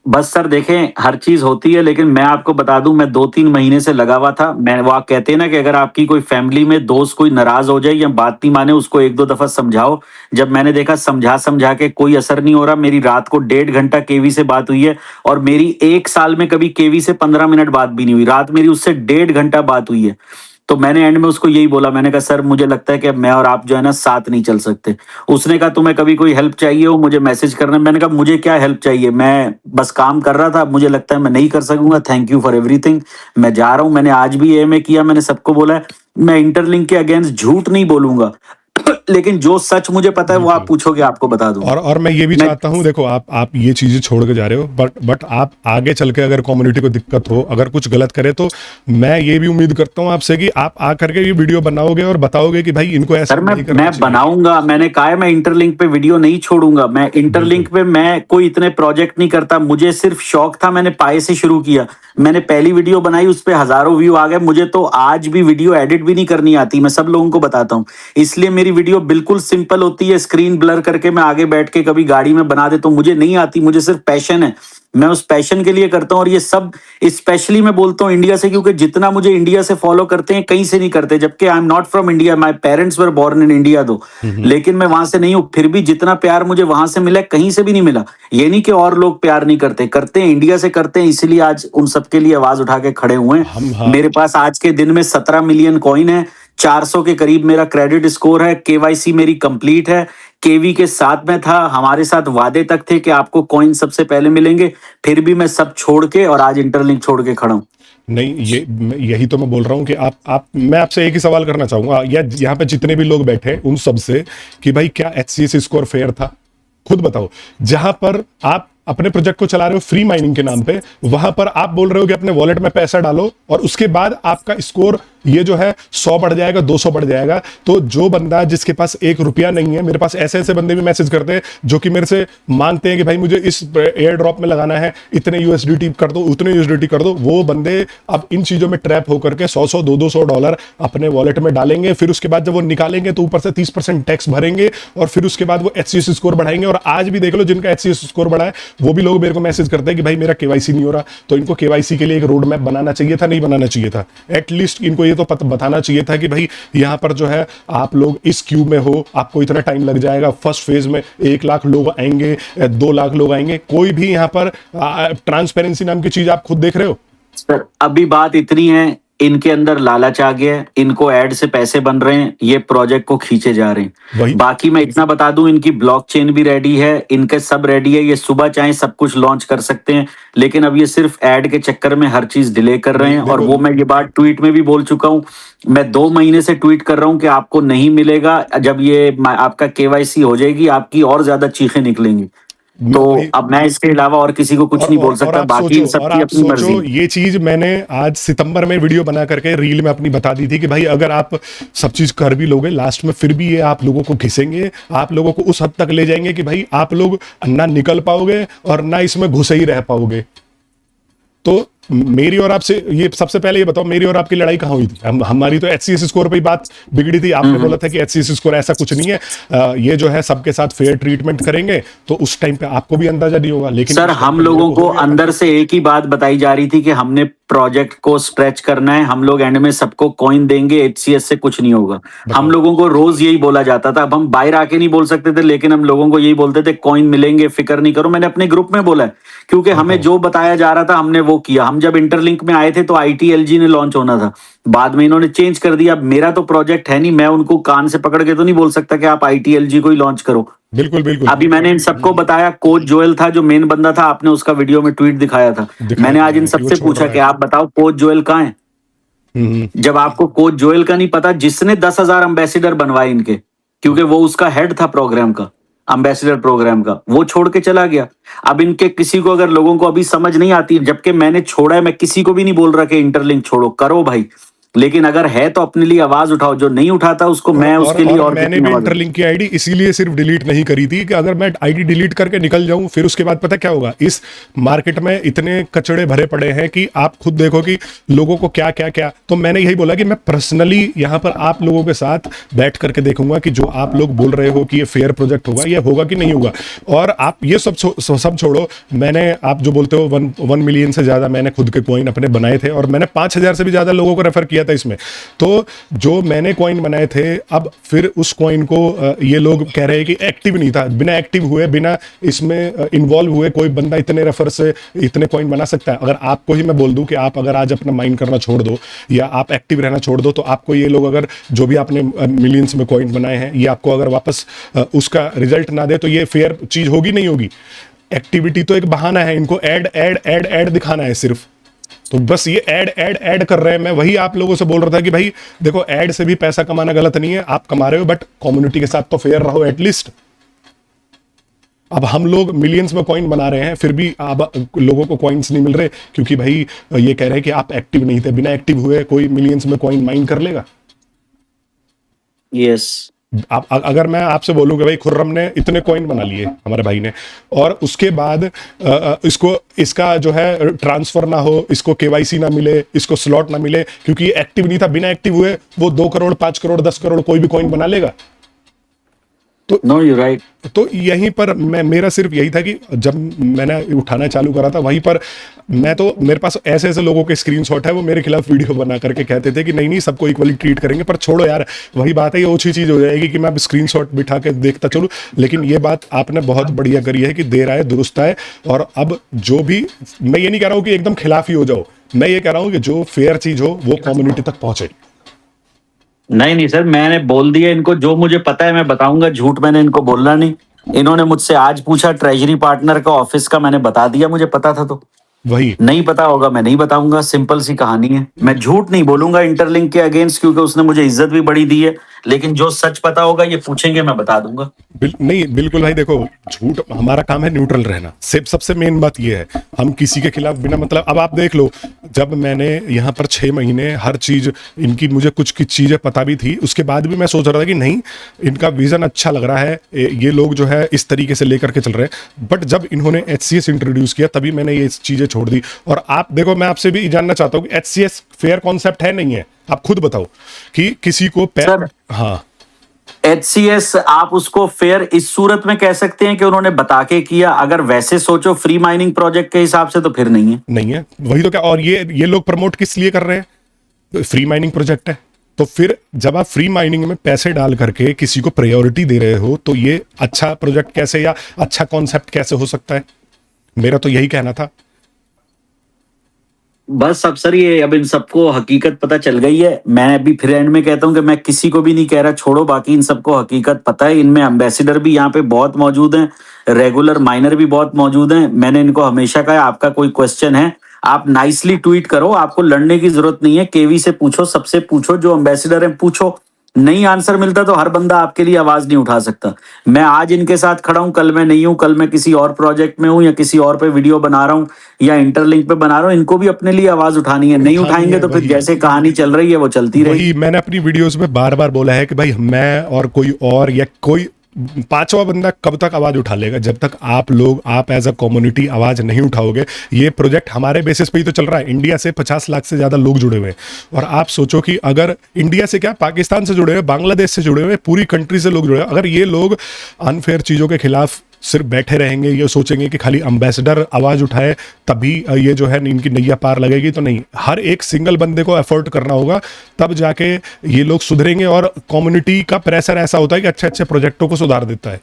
बस सर देखें, हर चीज होती है, लेकिन मैं आपको बता दूं, मैं 2-3 महीने से लगा हुआ था। मैं वो कहते हैं ना कि अगर आपकी कोई फैमिली में दोस्त कोई नाराज हो जाए या बात नहीं माने, उसको 1-2 दफा समझाओ। जब मैंने देखा समझा के कोई असर नहीं हो रहा, मेरी रात को 1.5 घंटा केवी से बात हुई है, और मेरी 1 साल में कभी केवी से 15 मिनट बात भी नहीं हुई। रात मेरी उससे 1.5 घंटा बात हुई है। तो मैंने एंड में उसको यही बोला, मैंने कहा सर मुझे लगता है कि मैं और आप जो है ना साथ नहीं चल सकते। उसने कहा तुम्हें कभी कोई हेल्प चाहिए हो मुझे मैसेज करना। मैंने कहा मुझे क्या हेल्प चाहिए, मैं बस काम कर रहा था, मुझे लगता है मैं नहीं कर सकूंगा, थैंक यू फॉर एवरीथिंग, मैं जा रहा हूं। मैंने आज भी एमए किया, मैंने सबको बोला है मैं इंटरलिंक के अगेंस्ट झूठ नहीं बोलूंगा, लेकिन जो सच मुझे पता है वो आप पूछोगे आपको बता दूं। और मैं ये भी चाहता हूं, देखो आप ये चीजें छोड़ के जा रहे हो, बट आप आगे चल के अगर कम्युनिटी को दिक्कत हो, अगर कुछ गलत करे, तो मैं ये भी उम्मीद करता हूं आपसे कि आप आकर के ये वीडियो बनाओगे और बताओगे कि भाई इनको ऐसा नहीं करना चाहिए। मैं बनाऊंगा, मैंने कहा है मैं इंटरलिंक पे वीडियो नहीं छोड़ूंगा। मैं इंटरलिंक पे मैं कोई इतने प्रोजेक्ट नहीं करता, मुझे सिर्फ शौक था, मैंने पाए से शुरू किया। मैंने पहली वीडियो बनाई, उस पर हजारों व्यू आ गए। मुझे तो आज भी वीडियो एडिट भी नहीं करनी आती, मैं सब लोगों को बताता हूँ। इसलिए मेरी वीडियो बिल्कुल सिंपल होती है, स्क्रीन ब्लर करके मैं आगे बैठ के कभी गाड़ी में बना देता हूँ। मुझे नहीं आती, मुझे सिर्फ पैशन है, मैं उस पैशन के लिए करता हूँ। और ये सब स्पेशली मैं बोलता हूँ इंडिया से, क्योंकि जितना मुझे इंडिया से फॉलो करते हैं कहीं से नहीं करते। जबकि I am not from India, my parents were born in India though, लेकिन मैं वहां से नहीं हूँ। फिर भी जितना प्यार मुझे वहां से मिला कहीं से भी नहीं मिला। ये नहीं कि और लोग प्यार नहीं करते, करते हैं, इंडिया से करते हैं। इसलिए आज उन सबके लिए आवाज उठा के खड़े हुए हैं। मेरे पास आज के दिन में 17 मिलियन कॉइन है, 400 के करीब मेरा क्रेडिट स्कोर है, केवाईसी मेरी कंप्लीट है। केवी के साथ में था, हमारे साथ वादे तक थे कि आपको कॉइन सबसे पहले मिलेंगे, फिर भी मैं सब छोड़ के और आज इंटरलिंक छोड़ के खड़ा हूं। नहीं, यही तो मैं बोल रहा हूं कि मैं आपसे एक ही सवाल करना चाहूंगा, या यहाँ पे जितने भी लोग बैठे उन सब से, कि भाई क्या HCS स्कोर फेयर था? खुद बताओ। जहां पर आप अपने प्रोजेक्ट को चला रहे हो फ्री माइनिंग के नाम पे, वहां पर आप बोल रहे हो कि अपने वॉलेट में पैसा डालो और उसके बाद आपका स्कोर ये जो है 100 बढ़ जाएगा, 200 बढ़ जाएगा। तो जो बंदा जिसके पास 1 रुपया नहीं है, मेरे पास ऐसे बंदे भी मैसेज करते हैं जो कि मेरे से मांगते हैं कि भाई मुझे इस एयर ड्रॉप में लगाना है, इतने USDT कर दो, उतने USDT कर दो। वो बंदे अब इन चीजों में ट्रैप होकर के 100-100, $200 अपने वॉलेट में डालेंगे। फिर उसके बाद जब वो निकालेंगे तो ऊपर से 30% टैक्स भरेंगे और फिर उसके बाद वो HCS स्कोर बढ़ाएंगे। और आज भी देख लो जिनका HCS स्कोर बढ़ा है वो भी लोग मेरे को मैसेज करते हैं कि भाई मेरा KYC नहीं हो रहा। तो इनको KYC के लिए एक रोड मैप बनाना चाहिए था, नहीं बनाना चाहिए था? एटलीस्ट इनको ये ये तो बताना चाहिए था कि भाई यहाँ पर जो है आप लोग इस क्यू में हो, आपको इतना टाइम लग जाएगा, फर्स्ट फेज में 1 लाख लोग आएंगे, 2 लाख लोग आएंगे। कोई भी यहाँ पर ट्रांसपेरेंसी नाम की चीज आप खुद देख रहे हो? सर अभी बात इतनी है, इनके अंदर लालच आ गया है, इनको ऐड से पैसे बन रहे हैं, ये प्रोजेक्ट को खींचे जा रहे वही। हैं। बाकी मैं इतना बता दूं, इनकी ब्लॉकचेन भी रेडी है, इनके सब रेडी है, ये सुबह चाहे सब कुछ लॉन्च कर सकते हैं, लेकिन अब ये सिर्फ ऐड के चक्कर में हर चीज डिले कर रहे हैं। और वो मैं ये बात ट्वीट में भी बोल चुका हूं, मैं 2 महीने से ट्वीट कर रहा हूं कि आपको नहीं मिलेगा, जब ये आपका केवाईसी हो जाएगी आपकी और ज्यादा चीखें निकलेंगी। तो अब मैं इसके अलावा और किसी को कुछ नहीं बोल सकता, बाकी इन सबकी अपनी मर्जी। ये चीज मैंने आज सितंबर में वीडियो बना करके रील में अपनी बता दी थी कि भाई अगर आप सब चीज कर भी लोगे, लास्ट में फिर भी ये आप लोगों को घिसेंगे, आप लोगों को उस हद तक ले जाएंगे कि भाई आप लोग ना निकल पाओगे और ना इसमें घुसे ही रह पाओगे। तो मेरी और आपसे, ये सबसे पहले ये बताओ, मेरी और आपकी लड़ाई कहाँ हुई थी? हमारी तो HCS स्कोर पे ही बात बिगड़ी थी। आपने बोला था कि HCS स्कोर ऐसा कुछ नहीं है, ये जो है सबके साथ फेयर ट्रीटमेंट करेंगे, तो उस टाइम पे आपको भी अंदाजा नहीं होगा। लेकिन सर हम लोगों को अंदर से एक ही बात बताई जा रही थी कि हमने प्रोजेक्ट को स्ट्रेच करना है, हम लोग एंड में सबको कॉइन देंगे, HCS से कुछ नहीं होगा। हम लोगों को रोज यही बोला जाता था। अब हम बाहर आके नहीं बोल सकते थे, लेकिन हम लोगों को यही बोलते थे कॉइन मिलेंगे, फिक्र नहीं करो। मैंने अपने ग्रुप में बोला है, क्योंकि हमें जो बताया जा रहा था हमने वो किया। हम जब इंटरलिंक में आए थे तो ITLG ने लॉन्च होना था, बाद में इन्होंने चेंज कर दिया। अब मेरा तो प्रोजेक्ट है नहीं, मैं उनको कान से पकड़ के तो नहीं बोल सकता कि आप ITLG को ही लॉन्च करो। बिल्कुल बिल्कुल। अभी मैंने इन सबको बताया, कोच जोएल था जो मेन बंदा था, आपने उसका वीडियो में ट्वीट दिखाया था। मैंने आज इन सबसे पूछा कि आप बताओ कोच जोएल कहाँ है? जब आपको कोच जोएल का नहीं पता, जिसने 10,000 एम्बेसडर बनवाए इनके, क्योंकि वो उसका हेड था प्रोग्राम का, एम्बेसडर प्रोग्राम का, वो छोड़ के चला गया। अब इनके किसी को अगर लोगों को अभी समझ नहीं आती, जबकि मैंने छोड़ा है, मैं किसी को भी नहीं बोल रहा कि इंटरलिंक छोड़ो, करो भाई, लेकिन अगर है तो अपने लिए आवाज उठाओ। जो नहीं उठाता उसको मैं उसके लिए और मैंने भी इंटरलिंक की आईडी इसीलिए सिर्फ डिलीट नहीं करी थी कि अगर मैं आईडी डिलीट करके निकल जाऊं, फिर उसके बाद पता क्या होगा, इस मार्केट में इतने कचड़े भरे पड़े हैं कि आप खुद देखो कि लोगों को क्या क्या क्या। तो मैंने यही बोला कि मैं पर्सनली यहां पर आप लोगों के साथ बैठ करके देखूंगा कि जो आप लोग बोल रहे हो कि ये फेयर प्रोजेक्ट होगा, ये होगा कि नहीं होगा। और आप ये सब छोड़ो, मैंने, आप जो बोलते हो 1 मिलियन से ज्यादा मैंने खुद के कॉइन अपने बनाए थे, और मैंने 5,000 से भी ज्यादा लोगों को रेफर किया था इसमें। तो जो मैंने कॉइन बनाए थे, अब फिर उस कॉइन को ये लोग कह रहे हैं कि एक्टिव नहीं था। बिना एक्टिव हुए, बिना इसमें इन्वॉल्व हुए कोई बंदा इतने रेफर से इतने कॉइन बना सकता है? अगर आपको ही मैं बोल दूं कि आप अगर आज अपना माइंड करना छोड़ दो या आप एक्टिव रहना छोड़ दो, तो आपको ये लोग अगर जो भी आपने मिलियंस में कॉइन बनाए हैं, ये आपको अगर वापस उसका रिजल्ट ना दे, तो ये फेयर चीज होगी नहीं होगी? एक्टिविटी तो एक बहाना है, इनको ऐड ऐड ऐड ऐड दिखाना है सिर्फ। तो बस ये ऐड ऐड ऐड कर रहे हैं। मैं वही आप लोगों से बोल रहा था कि भाई देखो, ऐड से भी पैसा कमाना गलत नहीं है, आप कमा रहे हो, बट कम्युनिटी के साथ तो फेयर रहो एटलीस्ट। अब हम लोग मिलियंस में कॉइन बना रहे हैं, फिर भी अब लोगों को कॉइन्स नहीं मिल रहे, क्योंकि भाई ये कह रहे हैं कि आप एक्टिव नहीं थे। बिना एक्टिव हुए कोई मिलियंस में कॉइन माइन कर लेगा? यस। आप, अगर मैं आपसे बोलूं कि भाई खुर्रम ने इतने कॉइन बना लिए हमारे भाई ने, और उसके बाद इसका जो है ट्रांसफर ना हो, इसको KYC ना मिले, इसको स्लॉट ना मिले, क्योंकि ये एक्टिव नहीं था, बिना एक्टिव हुए वो 2 करोड़ 5 करोड़ 10 करोड़ कोई भी कॉइन बना लेगा। तो नो, यू राइट। तो यहीं पर मेरा सिर्फ यही था कि जब मैंने उठाना चालू करा था, वहीं पर मैं तो, मेरे पास ऐसे ऐसे लोगों के स्क्रीनशॉट है, वो मेरे खिलाफ वीडियो बना करके कहते थे कि नहीं नहीं सबको इक्वली ट्रीट करेंगे। पर छोड़ो यार, वही बात है, ये ओछी चीज हो जाएगी कि मैं स्क्रीनशॉट बिठा के देखता चलूं। लेकिन ये बात आपने बहुत बढ़िया करी है कि देर आए दुरुस्त आए। और अब जो भी, मैं ये नहीं कह रहा हूं कि एकदम खिलाफ ही हो जाओ, मैं ये कह रहा हूं कि जो फेयर चीज हो वो कम्युनिटी तक पहुंचे। नहीं सर, मैंने बोल दिया इनको, जो मुझे पता है मैं बताऊंगा, झूठ मैंने इनको बोलना नहीं। इन्होंने मुझसे आज पूछा ट्रेजरी पार्टनर का ऑफिस का, मैंने बता दिया मुझे पता था। तो वही नहीं पता होगा मैं नहीं बताऊंगा, सिंपल सी कहानी है। मैं झूठ नहीं बोलूंगा इंटरलिंक के अगेंस्ट, क्योंकि उसने मुझे इज्जत भी बड़ी दी है। लेकिन जो सच पता होगा ये पूछेंगे, मैं बता दूंगा। नहीं बिल्कुल भाई, देखो झूठ, हमारा काम है न्यूट्रल रहना, सबसे मेन बात ये है, हम किसी के खिलाफ बिना मतलब। अब आप देख लो, जब मैंने यहाँ पर 6 महीने हर चीज इनकी, मुझे कुछ चीजें पता भी थी, उसके बाद भी मैं सोच रहा था कि नहीं इनका विजन अच्छा लग रहा है, ये लोग जो है इस तरीके से लेकर के चल रहे हैं। बट जब इन्होंने HCS इंट्रोड्यूस किया, तभी मैंने ये चीजें छोड़ दी। और आप देखो, मैं आपसे भी जानना चाहता हूँ कि HCS फेयर कॉन्सेप्ट है नहीं है? आप खुद बताओ कि किसी को हाँ, HCS आप उसको फेयर इस सूरत में कह सकते हैं कि उन्होंने बता के किया। अगर वैसे सोचो फ्री माइनिंग प्रोजेक्ट के हिसाब से, तो फिर नहीं है। नहीं है, वही तो क्या। और ये लोग प्रमोट किस लिए कर रहे हैं? फ्री माइनिंग प्रोजेक्ट है। तो फिर जब आप फ्री माइनिंग में पैसे डाल करके किसी को प्रायोरिटी दे रहे हो तो ये अच्छा प्रोजेक्ट कैसे या अच्छा कॉन्सेप्ट कैसे हो सकता है? मेरा तो यही कहना था। बस अब सर ये अब इन सबको हकीकत पता चल गई है। मैं अभी फिर एंड में कहता हूँ कि मैं किसी को भी नहीं कह रहा छोड़ो, बाकी इन सबको हकीकत पता है। इनमें एम्बेसडर भी यहाँ पे बहुत मौजूद हैं, रेगुलर माइनर भी बहुत मौजूद हैं। मैंने इनको हमेशा कहा आपका कोई क्वेश्चन है आप नाइसली ट्वीट करो, आपको लड़ने की जरूरत नहीं है। केवी से पूछो, सबसे पूछो, जो एम्बेसडर है पूछो। नहीं आंसर मिलता तो हर बंदा आपके लिए आवाज नहीं उठा सकता। मैं आज इनके साथ खड़ा हूं, कल मैं नहीं हूं, कल मैं किसी और प्रोजेक्ट में हूं या किसी और पे वीडियो बना रहा हूं या इंटरलिंक पे बना रहा हूं। इनको भी अपने लिए आवाज उठानी है, नहीं उठानी उठाएंगे है, तो फिर वही। जैसे कहानी चल रही है वो चलती रहेगी। वही मैंने अपनी वीडियोस में बार बार बोला है कि भाई मैं और कोई और या कोई पांचवा बंदा कब तक आवाज उठा लेगा? जब तक आप लोग आप एज अ कम्युनिटी आवाज नहीं उठाओगे। ये प्रोजेक्ट हमारे बेसिस पे ही तो चल रहा है। इंडिया से 50 लाख से ज्यादा लोग जुड़े हुए हैं और आप सोचो कि अगर इंडिया से क्या पाकिस्तान से जुड़े हुए, बांग्लादेश से जुड़े हुए, पूरी कंट्री से लोग जुड़े हुए, अगर ये लोग अनफेयर चीजों के खिलाफ सिर्फ बैठे रहेंगे, ये सोचेंगे कि खाली एम्बेसडर आवाज उठाए तभी ये जो है इनकी नैया पार लगेगी, तो नहीं। हर एक सिंगल बंदे को एफर्ट करना होगा, तब जाके ये लोग सुधरेंगे। और कम्युनिटी का प्रेशर ऐसा होता है कि अच्छे अच्छे प्रोजेक्टों को सुधार देता है।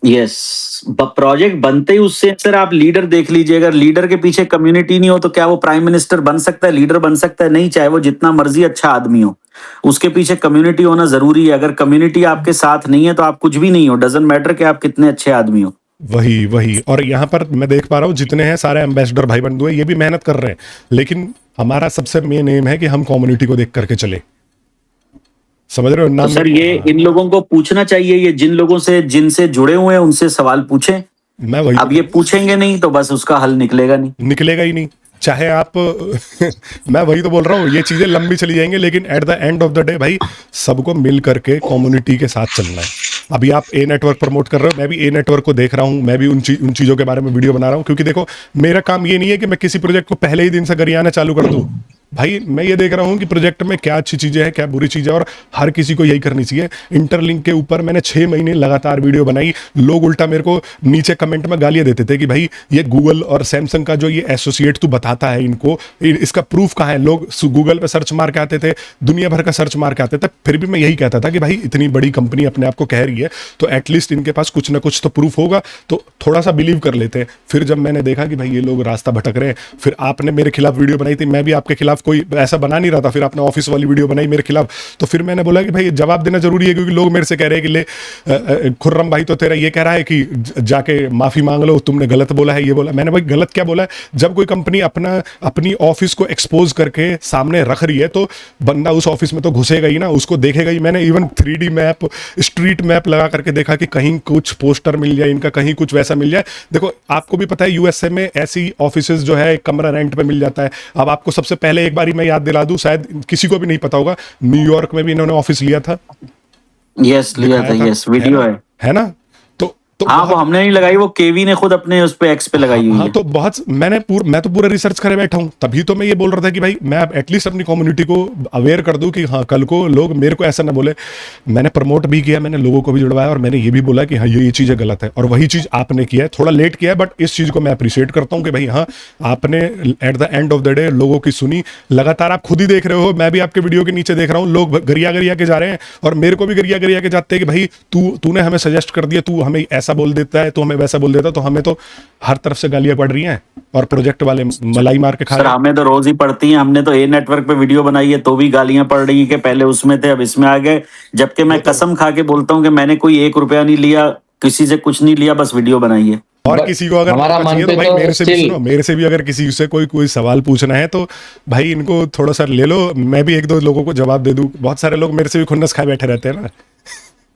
यस, प्रोजेक्ट बनते ही उससे सर आप लीडर देख लीजिए। अगर लीडर के पीछे कम्युनिटी नहीं हो तो क्या वो प्राइम मिनिस्टर बन सकता है, लीडर बन सकता है? नहीं, चाहे वो जितना मर्जी अच्छा आदमी हो, उसके पीछे कम्युनिटी होना जरूरी है। अगर कम्युनिटी आपके साथ नहीं है तो आप कुछ भी नहीं हो। डजंट मैटर कि आप कितने अच्छे आदमी हो। वही वही। और यहाँ पर मैं देख पा रहा हूँ जितने हैं सारे एम्बेसडर भाई बंधु हैं, ये भी मेहनत कर रहे हैं, लेकिन हमारा सबसे मेन एम है कि हम कम्युनिटी को देख करके चले। समझ रहे हो तो नाम? सर ये इन लोगों को पूछना चाहिए, ये जिन लोगों से जिनसे जुड़े हुए हैं उनसे सवाल पूछें। मैं वही, अब ये पूछेंगे नहीं तो बस उसका हल निकलेगा नहीं। निकलेगा ही नहीं। चाहे आप मैं वही तो बोल रहा हूँ, ये चीजें लंबी चली जाएंगी, लेकिन at the end of the day भाई सबको मिल करके कम्युनिटी के साथ चलना है। अभी आप ए नेटवर्क प्रमोट कर रहे हो, मैं भी ए नेटवर्क को देख रहा हूँ, मैं भी उन चीज़ों के बारे में वीडियो बना रहा हूँ। क्योंकि देखो मेरा काम ये नहीं है कि मैं किसी प्रोजेक्ट को पहले ही दिन से गरियाना चालू कर दूँ। भाई मैं ये देख रहा हूँ कि प्रोजेक्ट में क्या अच्छी चीज़ें हैं, क्या बुरी चीज़ें, और हर किसी को यही करनी चाहिए। इंटरलिंक के ऊपर मैंने 6 महीने लगातार वीडियो बनाई। लोग उल्टा मेरे को नीचे कमेंट में गालियाँ देते थे कि भाई ये गूगल और सैमसंग का जो ये एसोसिएट तू बताता है इनको, इसका प्रूफ कहाँ है? लोग गूगल पे सर्च मार के आते थे, दुनिया भर का सर्च मार के आते थे, फिर भी मैं यही कहता था कि भाई इतनी बड़ी कंपनी अपने आप को कह रही है तो एटलीस्ट इनके पास कुछ ना कुछ तो प्रूफ होगा, तो थोड़ा सा बिलीव कर लेते हैं। फिर जब मैंने देखा कि भाई ये लोग रास्ता भटक रहे हैं, फिर आपने मेरे खिलाफ वीडियो बनाई थी, मैं भी आपके खिलाफ कोई ऐसा बना नहीं रहा था। फिर आपने ऑफिस वाली वीडियो बनाई मेरे खिलाफ, तो फिर मैंने बोला कि भाई जवाब देना जरूरी है, क्योंकि लोग मेरे से कह रहे हैं कि ले खुर्रम भाई तो तेरा ये कह रहा है कि जाके माफी मांग लो, तुमने गलत बोला है, ये बोला। मैंने भाई गलत क्या बोला है? जब कोई कंपनी अपनी ऑफिस को एक्सपोज करके सामने रख रही है तो बंदा उस ऑफिस में तो घुसेगा ही ना, उसको देखेगा ही। मैंने even 3D map, street map लगा करके देखा कि कहीं कुछ पोस्टर मिल जाए इनका, कहीं कुछ वैसा मिल जाए। देखो आपको भी पता है यूएसए में ऐसी ऑफिसेज जो है कमरा रेंट पे मिल जाता है। अब आपको सबसे पहले एक बारी मैं याद दिला दूं, शायद किसी को भी नहीं पता होगा, न्यूयॉर्क में भी इन्होंने ऑफिस लिया था। यस, लिया था, यस, वीडियो है ना? तो हाँ, वो हमने नहीं लगाई, वो केवी ने खुद अपने उस पे एक्स पे लगाई हुई हाँ, है। तो बहुत मैं तो पूरा रिसर्च करे बैठा हूँ, तभी तो मैं ये बोल रहा था कि भाई मैं एटलीस्ट अपनी कम्युनिटी को अवेयर कर दूं कि हाँ कल को लोग मेरे को ऐसा ना बोले। मैंने प्रमोट भी किया, मैंने लोगों को भी जुड़वाया, और मैंने ये भी बोला कि हाँ ये चीज़ें गलत है, और वही चीज़ आपने किया है। थोड़ा लेट किया है, बट इस चीज़ को मैं अप्रिशिएट करता हूँ कि भाई हाँ आपने at the end of the day लोगों की सुनी। लगातार आप खुद ही देख रहे हो, मैं भी आपके वीडियो के नीचे देख रहा हूँ, लोग गरिया गरिया के जा रहे हैं, और मेरे को भी गरिया गरिया के जाते हैं कि भाई तूने हमें सजेस्ट कर दिया, तू हमें ऐसा बोल देता है, तू हमें वैसा बोल देता। तो हमें तो हर तरफ से गालियां पड़ रही हैं, और प्रोजेक्ट वाले मलाई मार के खा सर रहे हैं। हमें तो रोज ही पड़ती हैं। हमने तो ए नेटवर्क पे वीडियो बनाई है तो भी गालियां पड़ रही हैं कि पहले उसमें थे अब इसमें आ गए। जबकि मैं कसम खा के बोलता हूं कि मैंने कोई 1 रुपया नहीं लिया, किसी से कुछ नहीं लिया, बस वीडियो बनाई है। और किसी को अगर हमारा मौका मन चाहिए तो पे भाई तो मेरे से भी still- सुनो, मेरे से भी अगर किसी से कोई सवाल पूछना है तो भाई इनको थोड़ा सा ले लो, मैं भी 1-2 लोगों को जवाब दे दूं। बहुत सारे लोग मेरे से भी खुन्नस खाए बैठे रहते हैं ना।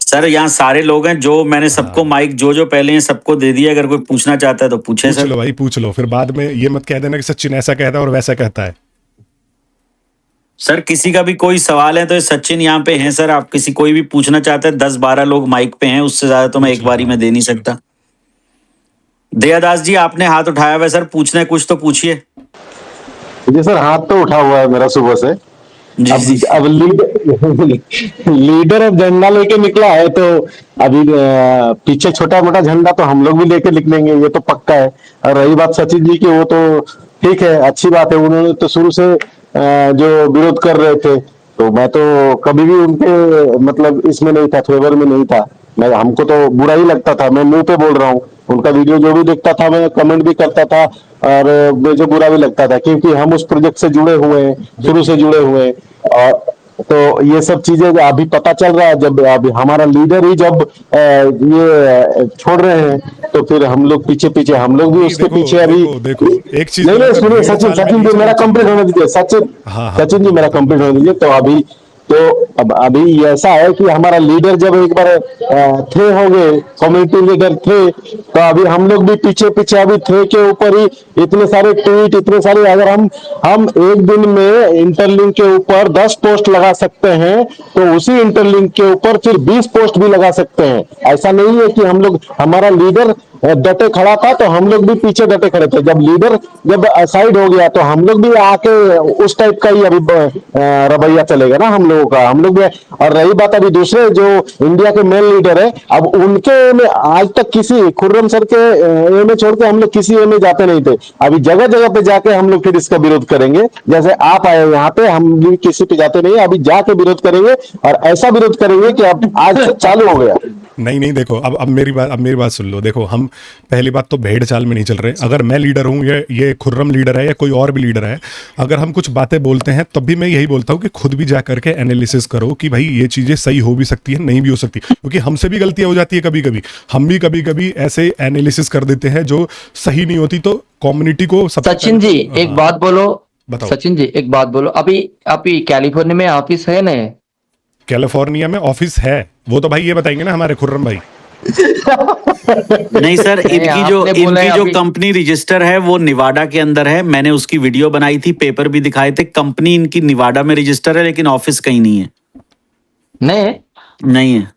सर यहाँ सारे लोग हैं, जो मैंने सबको माइक जो पहले हैं सबको दे दिया। अगर कोई पूछना चाहता है तो पूछे पूछ सर। लो भाई, पूछ लो, फिर बाद में ये मत कह देना कि सचिन ऐसा कहता है और वैसा कहता है। सर किसी का भी कोई सवाल है तो ये सचिन यहाँ पे हैं सर, आप किसी कोई भी पूछना चाहते हैं। 10-12 लोग माइक पे हैं, उससे ज्यादा तो मैं एक बारी में दे नहीं सकता। दयादास जी आपने हाथ उठाया हुआ है सर, पूछना है कुछ तो पूछिए। जी सर, हाथ तो उठा हुआ है मेरा सुबह से। जी जी। अब लीडर अब झंडा लेके निकला है तो अभी पीछे छोटा मोटा झंडा तो हम लोग भी लेके निकलेंगे, ये तो पक्का है। और रही बात सचिन जी की, वो तो ठीक है, अच्छी बात है, उन्होंने तो शुरू से जो विरोध कर रहे थे, तो मैं तो कभी भी उनके मतलब इसमें नहीं था, फेवर में नहीं था। मैं हमको तो बुरा ही लगता था, मैं मुंह पे बोल रहा हूँ। उनका वीडियो जो भी देखता था मैं कमेंट भी करता था, और मुझे बुरा भी लगता था, क्योंकि हम उस प्रोजेक्ट से जुड़े हुए हैं, शुरू से जुड़े हुए हैं। और तो ये सब चीजें अभी पता चल रहा है, जब अभी हमारा लीडर ही जब ये छोड़ रहे हैं, तो फिर हम लोग पीछे पीछे, हम लोग भी नहीं, उसके देखो पीछे अभी। देखो देखो एक चीज नहीं तो नहीं अगर सुनिए, 1.5 सचिन साल में सचिन नहीं जी मेरा चलना कंप्लीट चाहिए। होने दीजिए। सचिन हाँ हाँ सचिन जी मेरा बताओ कंप्लीट होने दीजिए। तो अभी तो अब अभी ऐसा है कि हमारा लीडर जब एक बार थे हो गए, कम्युनिटी लीडर थे, तो अभी हम लोग भी पीछे पीछे अभी थे के ऊपर ही इतने सारे ट्वीट, इतने सारे, अगर हम एक दिन में इंटरलिंक के ऊपर 10 पोस्ट लगा सकते हैं, तो उसी इंटरलिंक के ऊपर फिर 20 पोस्ट भी लगा सकते हैं। ऐसा नहीं है कि हम लोग, हमारा लीडर डटे खड़ा था तो हम लोग भी पीछे डटे खड़े थे। जब लीडर जब साइड हो गया तो हम लोग भी आके उस टाइप का ही अभी रवैया चलेगा ना हम लोगों का, हम लोग भी। और रही बात अभी दूसरे जो इंडिया के मेन लीडर है, अब उनके में आज तक किसी खुर्रम सर के ए में छोड़ के हम लोग किसी ए में जाते नहीं थे। अभी जगह जगह पे जाके हम लोग फिर इसका विरोध करेंगे, जैसे आप आए यहाँ पे, हम भी किसी पे जाते नहीं, अभी जाके विरोध करेंगे, और ऐसा विरोध करेंगे कि अब आज से चालू हो गया। नहीं नहीं देखो अब मेरी बात सुन लो। देखो हम पहली बात तो भेड़ चाल में नहीं चल रहे। अगर मैं लीडर हूँ, ये खुर्रम लीडर है या कोई और भी लीडर है, अगर हम कुछ बातें बोलते हैं तब भी मैं यही बोलता हूँ कि खुद भी जा करके एनालिसिस करो कि भाई ये चीजें सही हो भी सकती है, नहीं भी हो सकती, क्योंकि हमसे भी गलतियां हो जाती है कभी कभी। हम भी कभी कभी ऐसे एनालिसिस कर देते हैं जो सही नहीं होती, तो कम्युनिटी को सचिन जी एक बात बोलो। बताओ। सचिन जी एक बात बोलो, अभी कैलिफोर्निया में ऑफिस है ना? कैलिफोर्निया में ऑफिस है, वो तो भाई ये बताएंगे ना हमारे खुर्रम भाई। नहीं सर, नहीं, आपने बोला है इनकी जो अभी। कंपनी रजिस्टर है वो निवाडा के अंदर है। मैंने उसकी वीडियो बनाई थी, पेपर भी दिखाए थे। कंपनी इनकी निवाडा में रजिस्टर है, लेकिन ऑफिस कहीं नहीं है। नहीं, नहीं है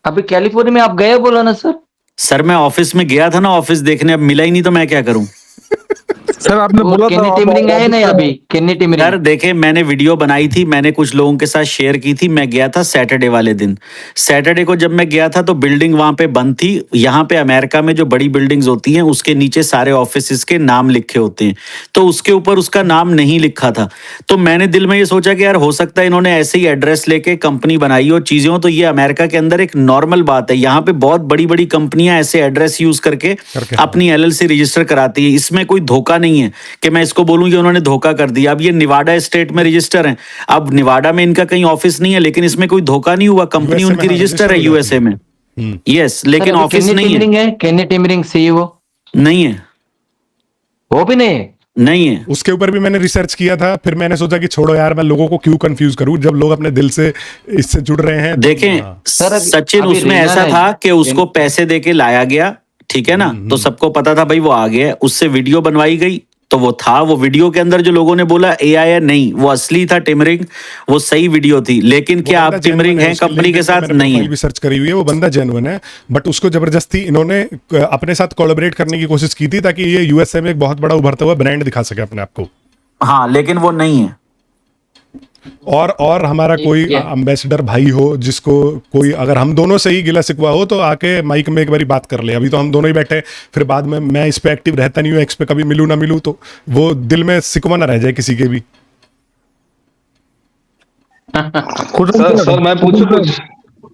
अभी कैलिफोर्निया में आप गए बोला ना सर? सर, मैं ऑफिस में गया था ना ऑफिस देखने, अब मिला ही नहीं तो मैं क्या करूं। सर आपने वो बोला केनी था टिमरिंग है नहीं? अभी केनी सर टिमरिंग देखे, मैंने वीडियो बनाई थी, मैंने कुछ लोगों के साथ शेयर की थी। मैं गया था सैटरडे वाले दिन। सैटरडे को जब मैं गया था तो बिल्डिंग वहां पे बंद थी। यहाँ पे अमेरिका में जो बड़ी बिल्डिंग्स होती हैं उसके नीचे सारे ऑफिस के नाम लिखे होते हैं, तो उसके ऊपर उसका नाम नहीं लिखा था। तो मैंने दिल में ये सोचा कि यार हो सकता है इन्होंने ऐसे ही एड्रेस लेके कंपनी बनाई हो चीजें हो। तो ये अमेरिका के अंदर एक नॉर्मल बात है, यहाँ पे बहुत बड़ी बड़ी कंपनियां ऐसे एड्रेस यूज करके अपनी LLC रजिस्टर कराती है। इसमें कोई धोखा नहीं है कि मैं इसको बोलूं कि उन्होंने धोखा कर दिया। अब ये निवाडा स्टेट में रजिस्टर है, अब निवाडा में इनका कहीं ऑफिस नहीं है, लेकिन इसमें कोई धोखा नहीं हुआ। कंपनी USA में, उनकी हाँ, रजिस्टर है register हो USA में। यस, लेकिन ऑफिस केनी नहीं है। टिमरिंग है? केनी टिमरिंग सीईओ नहीं है, वो भी नहीं है? नहीं है। उसके ऊपर भी मैंने रिसर्च किया था, फिर मैंने सोचा कि छोड़ो यार, मैं लोगों को क्यों कंफ्यूज करूं, जब लोग अपने दिल से इससे जुड़ रहे हैं। देखें हाँ। सर, सचिन, अभी उसमें रीना ऐसा ने- था कि उसको पैसे देके लाया गया, ठीक है ना, तो सबको पता था भाई वो आ गया। उससे वीडियो बनवाई गई तो वो था। वो वीडियो के अंदर जो लोगों ने बोला AI है, नहीं, वो असली था टिमरिंग, वो सही वीडियो थी। लेकिन वो क्या बंदा आप टिमरिंग genuine है उसके कंपनी के LinkedIn पे साथ? मैंने नहीं प्रोफाइल है। भी सर्च करी हुई है, वो बंदा जेन्युइन है, बट उसको जबरदस्ती इन्होंने अपने साथ कोलैबोरेट करने की कोशिश की थी ताकि ये USA में एक बहुत बड़ा उभरता हुआ ब्रांड दिखा सके अपने आप को। हाँ, लेकिन वो नहीं है। और हमारा कोई एम्बेसडर भाई हो जिसको कोई, अगर हम दोनों से ही गिला शिकवा हो तो आके माइक में एक बारी बात कर ले। अभी तो हम दोनों ही बैठे, फिर बाद में मैं इस पे एक्टिव रहता नहीं हूँ, एक्स पे कभी मिलूं ना मिलूं, तो वो दिल में शिकवा ना रह जाए किसी के भी। सर मैं पूछूं कुछ?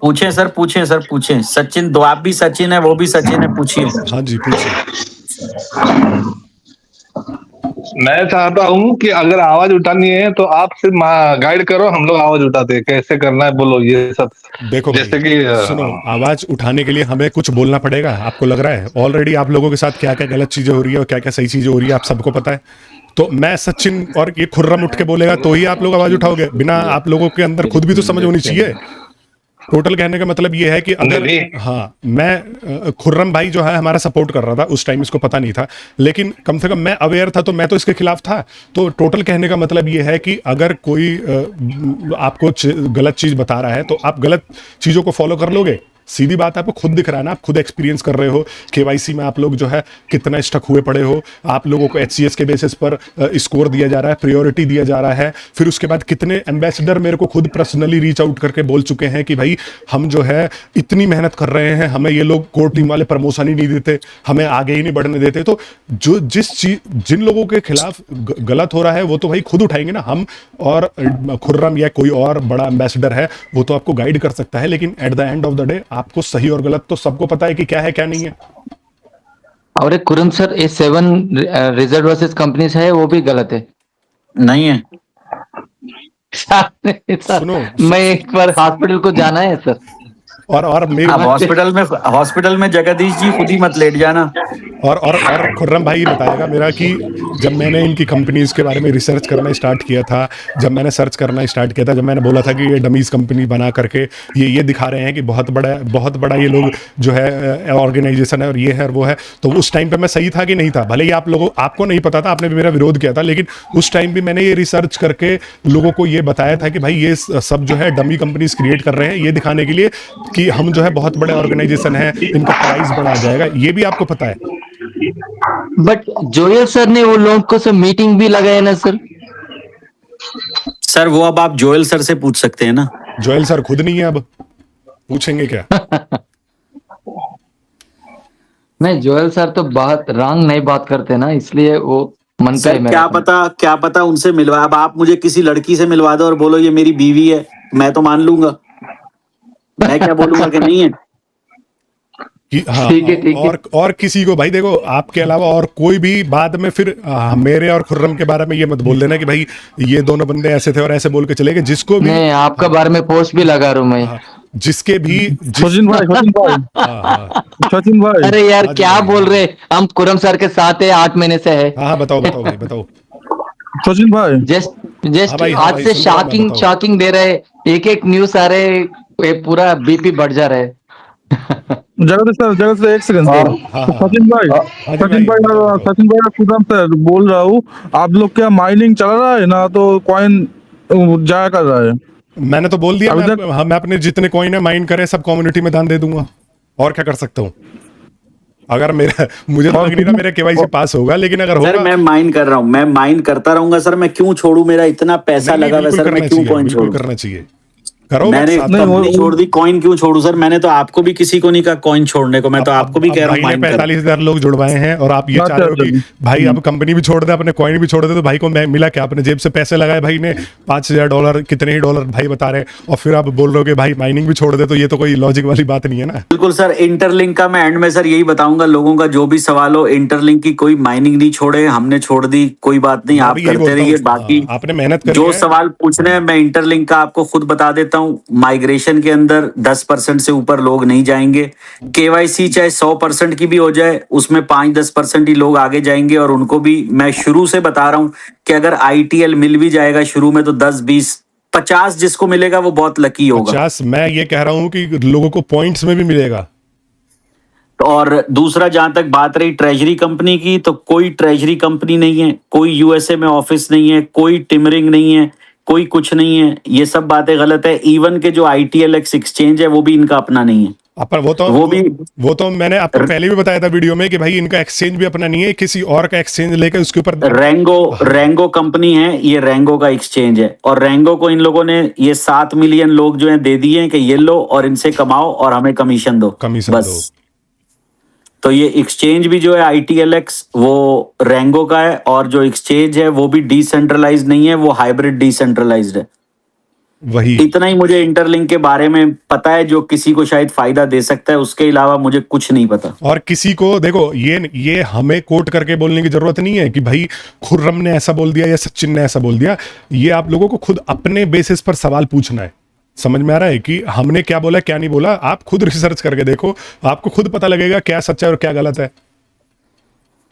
पूछे सर, पूछे सर, पूछे। सचिन, दो आप भी सचिन है, वो भी सचिन है, पूछिए। हाँ जी पूछिए। मैं चाहता हूँ कि अगर आवाज उठानी है तो आप सिर्फ गाइड करो, हम लोग आवाज उठाते हैं। कैसे करना है बोलो ये सब। देखो जैसे भाई, कि सुनो, आवाज उठाने के लिए हमें कुछ बोलना पड़ेगा। आपको लग रहा है ऑलरेडी आप लोगों के साथ क्या क्या गलत चीजें हो रही है और क्या क्या सही चीजें हो रही है आप सबको पता है। तो मैं सचिन और ये खुर्रम उठ के बोलेगा तो ही आप लोग आवाज उठाओगे, बिना आप लोगों के अंदर खुद भी तो समझ होनी चाहिए। टोटल कहने का मतलब ये है कि अगर, हाँ, मैं खुर्रम भाई जो है हमारा सपोर्ट कर रहा था उस टाइम, इसको पता नहीं था, लेकिन कम से कम मैं अवेयर था, तो मैं तो इसके खिलाफ था। तो टोटल कहने का मतलब ये है कि अगर कोई आपको गलत चीज बता रहा है तो आप गलत चीजों को फॉलो कर लोगे, सीधी बात है, आपको खुद दिख रहा है ना, आप खुद एक्सपीरियंस कर रहे हो, केवाईसी में आप लोग जो है कितना स्टक हुए पड़े हो, आप लोगों को एचसीएस के बेसिस पर स्कोर दिया जा रहा है, प्रायोरिटी दिया जा रहा है। फिर उसके बाद कितने एम्बेसडर मेरे को खुद पर्सनली रीच आउट करके बोल चुके हैं कि भाई हम जो है इतनी मेहनत कर रहे हैं, हमें ये लोग कोर टीम वाले प्रमोशन ही नहीं देते, हमें आगे ही नहीं बढ़ने देते। तो जो जिन लोगों के खिलाफ गलत हो रहा है वो तो भाई खुद उठाएंगे ना। हम और खुर्रम या कोई और बड़ा एम्बेसडर है वो तो आपको गाइड कर सकता है, लेकिन at the end of the day आपको सही और गलत तो सबको पता है कि क्या है क्या नहीं है। और एक खुरम सर, ये 7 रिजर्व वर्सेस कंपनीज है, वो भी गलत है। नहीं है। सुनो, मैं एक बार हॉस्पिटल को जाना है सर। और मेरे अब हॉस्पिटल में जगदीश जी खुद ही मत लेट जाना। और खुर्रम भाई बताएगा मेरा कि जब मैंने इनकी कंपनीज के बारे में रिसर्च करना स्टार्ट किया था, जब मैंने सर्च करना स्टार्ट किया था, जब मैंने बोला था कि ये डमीज कंपनी बना करके ये दिखा रहे हैं कि बहुत बड़ा ये लोग जो है ऑर्गेनाइजेशन है और ये है और वो है, तो उस टाइम पे मैं सही था कि नहीं था? भले ही आपको नहीं पता था, आपने भी मेरा विरोध किया था, लेकिन उस टाइम भी मैंने ये रिसर्च करके लोगों को ये बताया था कि भाई ये सब जो है डमी कंपनीज क्रिएट कर रहे हैं ये दिखाने के लिए कि हम जो है बहुत बड़े ऑर्गेनाइजेशन है, इनका प्राइस बढ़ा जाएगा। ये भी आपको पता है। बट जोयल सर ने वो लोगों को से मीटिंग भी लगाया ना सर। सर वो अब आप जोयल सर से पूछ सकते हैं ना। जोयल सर खुद नहीं है, अब पूछेंगे क्या? नहीं, जोयल सर तो बात रंग नहीं बात करते ना, इसलिए वो मन पे सर है मेरा। क्या पता उनसे मिलवा, अब आप मुझे किसी लड़की से मिलवा दो और बोलो ये मेरी बीवी है, मैं तो मान लूंगा, मैं क्या बोलूंगा कि नहीं है। हाँ, ठीक है। और किसी को भाई देखो, आपके अलावा और कोई भी बाद में फिर मेरे और खुर्रम के बारे में ये मत बोल देना कि भाई ये दोनों बंदे ऐसे थे और ऐसे बोल के चले गए। जिसको भी नहीं, आपका बारे में पोस्ट भी लगा रहा हूं मैं। जिसके भी सचिन भाई सचिन भाई अरे यार हाँ जी, क्या हाँ, बोल रहे, हम खुरम सर के साथ है, 8 महीने से है। हाँ बताओ भाई बताओ। सचिन भाई जस्ट भाई, हाँ आज भाई, से सुन रहा हूँ, बताओ। शॉकिंग दे रहे, एक न्यूज आ रहे, ये पूरा बीपी बढ़ जा रहा है। जगत से एक सेकंड सर। हाँ, सचिन भाई हाँ जी सचिन भाई, भाई खुदम सर बोल रहा हूँ, आप लोग क्या माइनिंग चल रहा है ना, तो कॉइन जाया कर रहा है। मैंने तो बोल दिया, अभी मैं अपने जितने कॉइन है माइन करे सब कम्युनिटी में दान दे दूंगा, और क्या कर सकता हूँ। अगर मुझे तो लग नहीं था मेरे केवाईसी पास होगा, लेकिन अगर सर होगा मैं माइन कर रहा हूँ, मैं माइन करता रहूंगा सर, मैं क्यों छोड़ू, मेरा इतना पैसा नहीं, लगा हुआ है बिल्कुल सर, मैं करना क्यों चाहिए, कॉइन बिल्कुल छोड़ू। करना चाहिए। करो मैंने साथ नहीं, कंपनी छोड़ दी, कॉइन क्यों छोड़ू सर, मैंने तो आपको भी किसी को नहीं कहा कॉइन छोड़ने को, मैं तो आपको भी कह रहा हूँ भाई ने माइन कर। 45,000 लोग जुड़वाए हैं और आप ये चाह रहे हो कि भाई अब कंपनी भी छोड़ दे, अपने कॉइन भी छोड़ दे, तो भाई को मिला क्या? अपने जेब से पैसे लगाए भाई ने, $5,000 कितने ही डॉलर भाई बता रहे, और फिर आप बोल रहे हो कि भाई माइनिंग भी छोड़ दे, तो ये तो कोई लॉजिक वाली बात नहीं है ना। बिल्कुल सर, इंटरलिंक का मैं एंड में सर यही बताऊंगा लोगों का, जो भी सवाल हो, इंटरलिंक की कोई माइनिंग नहीं छोड़े, हमने छोड़ दी, कोई बात नहीं, मैं आप भी यही करते बोलता रहिए। हूँ, बाकी हाँ, आपने मेहनत करी जो है। सवाल पूछने हैं मैं इंटरलिंक का आपको खुद बता देता हूँ। माइग्रेशन के अंदर 10% से ऊपर लोग नहीं जाएंगे। केवाईसी चाहे 100% की भी हो जाए, उसमें 5-10% ही लोग आगे जाएंगे, और उनको भी मैं शुरू से बता रहा हूँ कि अगर ITL मिल भी जाएगा शुरू में तो 10-20-50 जिसको मिलेगा वो बहुत लकी होगा। 50 मैं ये कह रहा हूँ कि लोगों को पॉइंट्स में भी मिलेगा। और दूसरा, जहां तक बात रही ट्रेजरी कंपनी की, तो कोई ट्रेजरी कंपनी नहीं है, कोई यूएसए में ऑफिस नहीं है, कोई टिमरिंग नहीं है, कोई कुछ नहीं है, ये सब बातें गलत है। इवन के जो ITLX एक्सचेंज है वो भी इनका अपना नहीं है। अपन वो तो मैंने आपको पहले भी बताया था वीडियो में कि भाई इनका एक्सचेंज भी अपना नहीं है, किसी और का एक्सचेंज लेकर उसके ऊपर रेंगो कंपनी है, ये रेंगो का एक्सचेंज है, और रेंगो को इन लोगों ने ये 7 मिलियन लोग जो है दे दिए हैं कि ये लो और इनसे कमाओ और हमें कमीशन दो, बस। तो ये एक्सचेंज भी जो है ITLX वो रेंगो का है, और जो एक्सचेंज है वो भी डिसेंट्रलाइज्ड नहीं है, वो हाइब्रिड डिसेंट्रलाइज्ड है। वही इतना ही मुझे इंटरलिंक के बारे में पता है जो किसी को शायद फायदा दे सकता है, उसके अलावा मुझे कुछ नहीं पता। और किसी को देखो, ये हमें कोट करके बोलने की जरूरत नहीं है कि भाई खुर्रम ने ऐसा बोल दिया या सचिन ने ऐसा बोल दिया। ये आप लोगों को खुद अपने बेसिस पर सवाल पूछना है। समझ में आ रहा है कि हमने क्या बोला क्या नहीं बोला? आप खुद रिसर्च करके देखो, आपको खुद पता लगेगा क्या सच्चा है और क्या गलत है।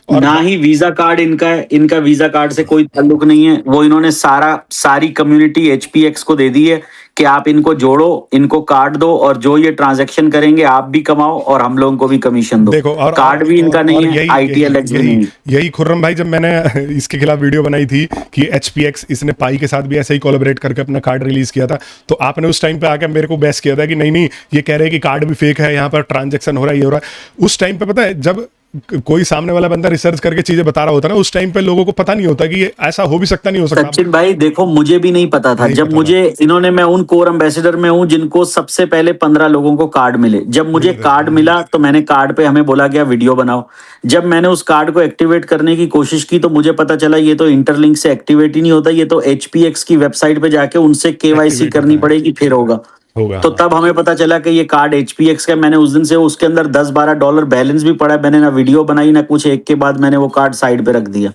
और ना ही वीजा कार्ड इनका है, इनका वीजा कार्ड से कोई ताल्लुक नहीं है। वो इन्होंने सारी कम्युनिटी HPX को दे दी है कि आप इनको जोड़ो, इनको कार्ड दो, और जो ये ट्रांजैक्शन करेंगे आप भी कमाओ और हम लोगों को भी कमीशन दो। देखो और कार्ड भी इनका नहीं है, यही ITLX भी यही नहीं है। यही खुर्रम भाई, जब मैंने इसके खिलाफ वीडियो बनाई थी कि HPX इसने पाई के साथ भी ऐसे ही कोलैबोरेट करके अपना कार्ड रिलीज किया था, तो आपने उस टाइम पे आके मेरे को बहस किया था कि नहीं नहीं ये कह रहे हैं कि कार्ड भी फेक है, यहाँ पर ट्रांजेक्शन हो रहा है, ये हो रहा है। उस टाइम पे पता है जब कोई सामने वाला बंदा रिसर्च करके चीजें बता रहा होता है ना, उस टाइम पे लोगों को पता नहीं होता कि ये ऐसा हो भी सकता, नहीं हो सकता। सचिन भाई देखो, मुझे भी नहीं पता था। नहीं जब पता मुझे इन्होंने, मैं उन कोर एम्बेसडर में हूं जिनको सबसे पहले 15 लोगों को कार्ड मिले। जब मुझे कार्ड मिला तो मैंने कार्ड पे, हमें बोला गया वीडियो बनाओ। जब मैंने उस कार्ड को एक्टिवेट करने की कोशिश की तो मुझे पता चला ये तो इंटरलिंक से एक्टिवेट ही नहीं होता, ये तो HPX की वेबसाइट पे जाके उनसे KYC Activate करनी होता है। पड़ेगी, फिर होगा। तो तब हमें पता चला कि ये कार्ड HPX का। मैंने उस दिन से उसके अंदर $10-12 बैलेंस भी पड़ा है। मैंने ना वीडियो बनाई ना कुछ, एक के बाद मैंने वो कार्ड साइड पे रख दिया।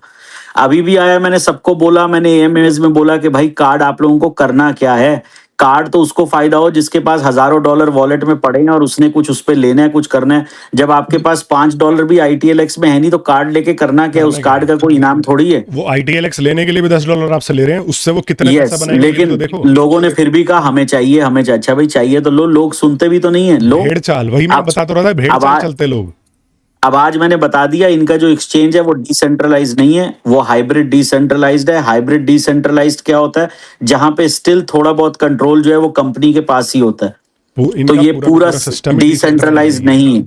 अभी भी आया, मैंने सबको बोला, मैंने AMS में बोला कि भाई कार्ड आप लोगों को करना क्या है। कार्ड तो उसको फायदा हो जिसके पास हजारों डॉलर वॉलेट में पड़े हैं और उसने कुछ उस पे लेना है, कुछ करना है। जब आपके पास $5 भी ITLX में है नहीं तो कार्ड लेके करना क्या है? उस कार्ड का कोई इनाम थोड़ी है। वो ITLX लेने के लिए भी $10 आपसे ले रहे हैं, उससे वो कितने पैसा यस, बनाएंगे लेकिन तो देखो। लोगों ने फिर भी कहा हमें चाहिए, हमें चाहिए। अच्छा भाई चाहिए तो लो, लोग सुनते भी तो नहीं है। लो, भेड़ चाल, वही मैं अब बता तो रहा था, भेड़ अब चाल आ- चलते लोग। अब आज मैंने बता दिया, इनका जो एक्सचेंज है वो डिसेंट्रलाइज नहीं है, वो हाइब्रिड डिसेंट्रलाइज्ड है। हाइब्रिड डिसेंट्रलाइज्ड क्या होता है? जहां पे स्टिल थोड़ा बहुत कंट्रोल जो है वो कंपनी के पास ही होता है। तो इनका ये पूरा सिस्टम डिसेंट्रलाइज नहीं है,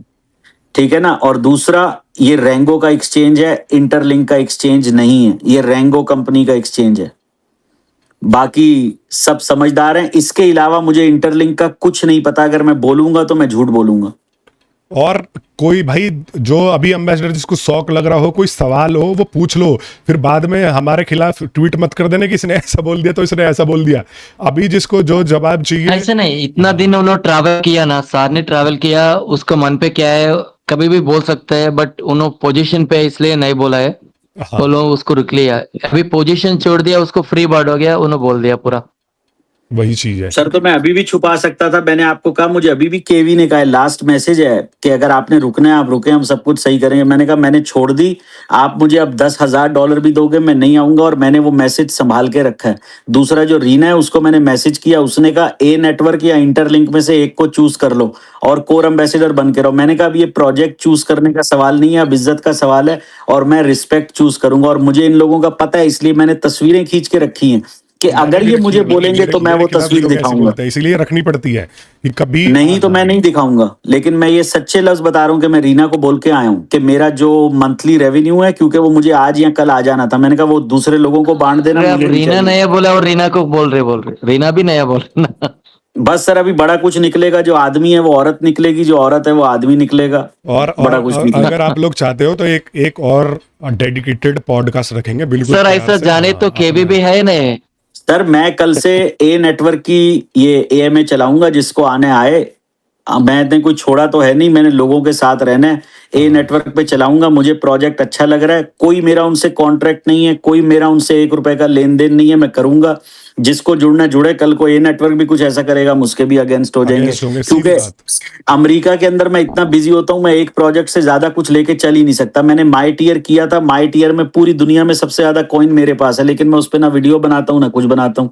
ठीक है ना। और दूसरा, ये रेंगो का एक्सचेंज है, इंटरलिंक का एक्सचेंज नहीं है। ये रेंगो कंपनी का एक्सचेंज है। बाकी सब समझदार हैं। इसके अलावा मुझे इंटरलिंक का कुछ नहीं पता। अगर मैं बोलूंगा तो मैं झूठ बोलूंगा। और कोई भाई जो अभी एम्बेसडर जिसको शौक लग रहा हो, कोई सवाल हो वो पूछ लो, फिर बाद में हमारे खिलाफ ट्वीट मत कर देने कि इसने ऐसा बोल दिया तो इसने ऐसा बोल दिया। अभी जिसको जो जवाब चाहिए। ऐसे नहीं, इतना दिन उन्होंने ट्रैवल किया ना, सार ने ट्रैवल किया, उसको मन पे क्या है कभी भी बोल सकता है, बट उन्होंने पोजीशन पे इसलिए नहीं बोला है। हाँ। वो लोग उसको रुक लिया, अभी पोजीशन छोड़ दिया, उसको फ्री बर्ड हो गया, उन्होंने बोल दिया पूरा। वही चीज है। सर तो मैं अभी भी छुपा सकता था। मैंने आपको कहा, मुझे अभी भी केवी ने कहा है, लास्ट मैसेज है कि अगर आपने रुकना है आप रुके, हम सब कुछ सही करेंगे। मैंने कहा मैंने छोड़ दी, आप मुझे अब $10,000 भी दोगे मैं नहीं आऊंगा। और मैंने वो मैसेज संभाल के रखा है। दूसरा जो रीना है उसको मैंने मैसेज किया, उसने कहा ए नेटवर्क या इंटरलिंक में से एक को चूज कर लो और कोर एम्बेसडर बन के रहो। मैंने कहा अब ये प्रोजेक्ट चूज करने का सवाल नहीं है, अब इज्जत का सवाल है और मैं रिस्पेक्ट चूज करूंगा। और मुझे इन लोगों का पता है, इसलिए मैंने तस्वीरें खींच के रखी हैं कि अगर ये मुझे बोलेंगे तो मैं वो तस्वीर दिखाऊंगा। इसलिए रखनी पड़ती है कि कभी नहीं तो मैं नहीं दिखाऊंगा। लेकिन मैं ये सच्चे लफ्ज बता रहा हूँ कि मैं रीना को बोल के आया हूँ कि मेरा जो मंथली रेवेन्यू है, क्योंकि वो मुझे आज या कल आ जाना था, मैंने कहा वो दूसरे लोगों को बांट देना, अरे अब मुझे नहीं रीना चाहिए। नया बोला और रीना को बोल रहे, रीना भी नया बोल रहे ना। बस सर अभी बड़ा कुछ निकलेगा। जो आदमी है वो औरत निकलेगी, जो औरत है वो आदमी निकलेगा। बड़ा कुछ निकलेगा। अगर आप लोग चाहते हो तो एक और डेडिकेटेड पॉडकास्ट रखेंगे बिल्कुल सर प्यार ऐसा से। जाने हाँ, तो केवी भी है नहीं। सर मैं कल से ए नेटवर्क की ये AMA चलाऊंगा, जिसको आने आए। मैंने कोई छोड़ा तो है नहीं, मैंने लोगों के साथ रहना है। ए नेटवर्क पे चलाऊंगा। मुझे प्रोजेक्ट अच्छा लग रहा है। कोई मेरा उनसे कॉन्ट्रैक्ट नहीं है, कोई मेरा उनसे ₹1 का लेन देन नहीं है। मैं करूंगा, जिसको जुड़ना जुड़े। कल को ए नेटवर्क भी कुछ ऐसा करेगा, मुझके भी अगेंस्ट हो जाएंगे। Against होंगे, सीधी क्योंकि बात। अमेरिका के अंदर मैं इतना बिजी होता हूँ, मैं एक प्रोजेक्ट से ज्यादा कुछ लेके चल ही नहीं सकता। मैंने माई टीयर किया था, माई टीयर में पूरी दुनिया में सबसे ज्यादा कॉइन मेरे पास है, लेकिन मैं उस पर ना वीडियो बनाता हूँ ना कुछ बनाता हूँ,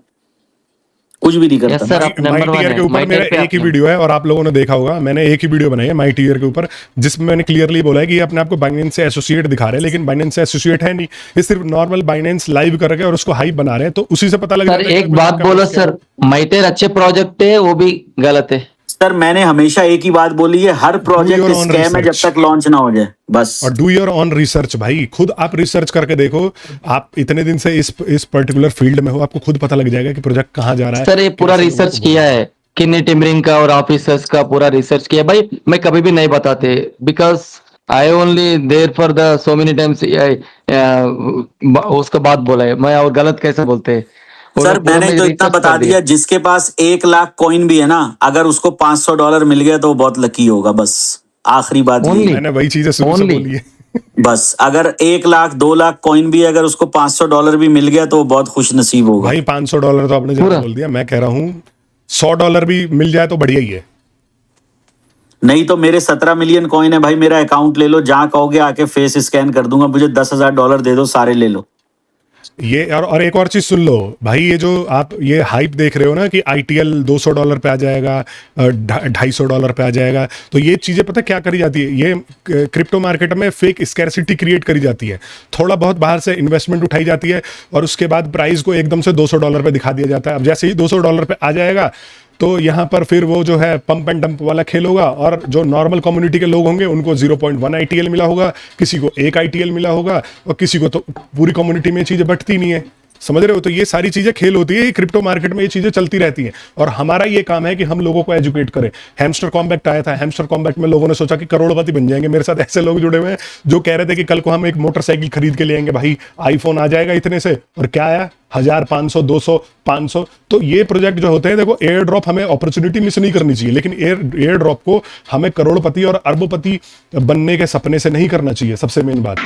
कुछ भी नहीं करता। यस सर, आप माई नंबर वन टीयर के है। ऊपर माई मेरा टीयर पे एक ही आप वीडियो है और आप लोगों ने देखा होगा, मैंने एक ही वीडियो बनाई है माई टीयर के ऊपर, जिसमें मैंने क्लियरली बोला है कि ये अपने आप को बाइनेंस से एसोसिएट दिखा रहे हैं, लेकिन बाइनेंस से एसोसिएट है नहीं। ये सिर्फ नॉर्मल बाइनेंस लाइव करके और उसको हाइप बना रहे हैं, तो उसी से पता लग सर जाता है कि एक बात आपका बोलो क्या है। सर, माइटेर अच्छे प्रोजेक्ट है, वो भी गलत है। सर मैंने हमेशा एक ही बात बोली है, हर प्रोजेक्ट your own स्कैम है जब research. तक लॉन्च ना हो जाए, बस। और डू योर ऑन रिसर्च भाई, खुद आप रिसर्च करके देखो। आप इतने दिन से इस पर्टिकुलर फील्ड में हो, आपको खुद पता लग जाएगा कि प्रोजेक्ट कहाँ जा रहा है। सर ये पूरा कैसे रिसर्च लोगों को किया है, किन्नी टिमरिंग का और ऑफिसर्स का पूरा रिसर्च किया भाई। मैं कभी भी नहीं बताते, because I only there for the so many times. उसका बात बोला है मैं, और गलत कैसे बोलते हैं वो सर लोग, पूरा मैंने मैं तो इतना रिसर्च बता कर दिया, जिसके पास 1 लाख कॉइन भी है ना, अगर उसको $500 मिल गया तो वो बहुत लकी होगा। बस आखिरी बात ये Only? है। मैंने वही चीजें शुरू से Only? बोली है। बस अगर 1 लाख 2 लाख कॉइन भी है, अगर उसको $500 भी मिल गया तो वो बहुत खुश नसीब होगा। भाई $500 तो आपने ज्यादा पूरा। बोल दिया। मैं कह रहा हूँ $100 भी मिल जाए तो बढ़िया ही है। नहीं तो मेरे 17 मिलियन कॉइन है भाई, मेरा अकाउंट ले लो, जहां कहोगे आके फेस स्कैन कर दूंगा। मुझे $10,000 दे दो, सारे ले लो। ये और एक और चीज सुन लो भाई, ये जो आप ये हाइप देख रहे हो ना कि ITL $200 पे आ जाएगा, $250 पे आ जाएगा, तो ये चीजें पता क्या करी जाती है, ये क्रिप्टो मार्केट में फेक स्कैरसिटी क्रिएट करी जाती है। थोड़ा बहुत बाहर से इन्वेस्टमेंट उठाई जाती है और उसके बाद प्राइस को एकदम से $200 पे दिखा दिया जाता है। अब जैसे ही $200 पे आ जाएगा तो यहाँ पर फिर वो जो है पंप एंड डंप वाला खेल होगा, और जो नॉर्मल कम्युनिटी के लोग होंगे उनको 0.1 ITL मिला होगा, किसी को 1 ITL मिला होगा, और किसी को तो पूरी कम्युनिटी में चीजें बंटती नहीं है। समझ रहे हो? तो ये सारी चीजें खेल होती है, क्रिप्टो मार्केट में ये चीजें चलती रहती हैं, और हमारा ये काम है कि हम लोगों को एजुकेट करें। हैमस्टर कॉम्बैक्ट आया था, हैमस्टर कॉम्बैक्ट में लोगों ने सोचा कि करोड़पति बन जाएंगे। मेरे साथ ऐसे लोग जुड़े हुए हैं जो कह रहे थे कि कल को हम एक मोटरसाइकिल खरीद के ले आएंगे भाई, आईफोन आ जाएगा इतने से, और क्या आया 1000, 500, 200, 500। तो ये प्रोजेक्ट जो होते हैं, देखो एयर ड्रॉप हमें अपॉर्चुनिटी मिस नहीं करनी चाहिए, लेकिन एयर ड्रॉप को हमें करोड़पति और अरबोपति बनने के सपने से नहीं करना चाहिए। सबसे मेन बात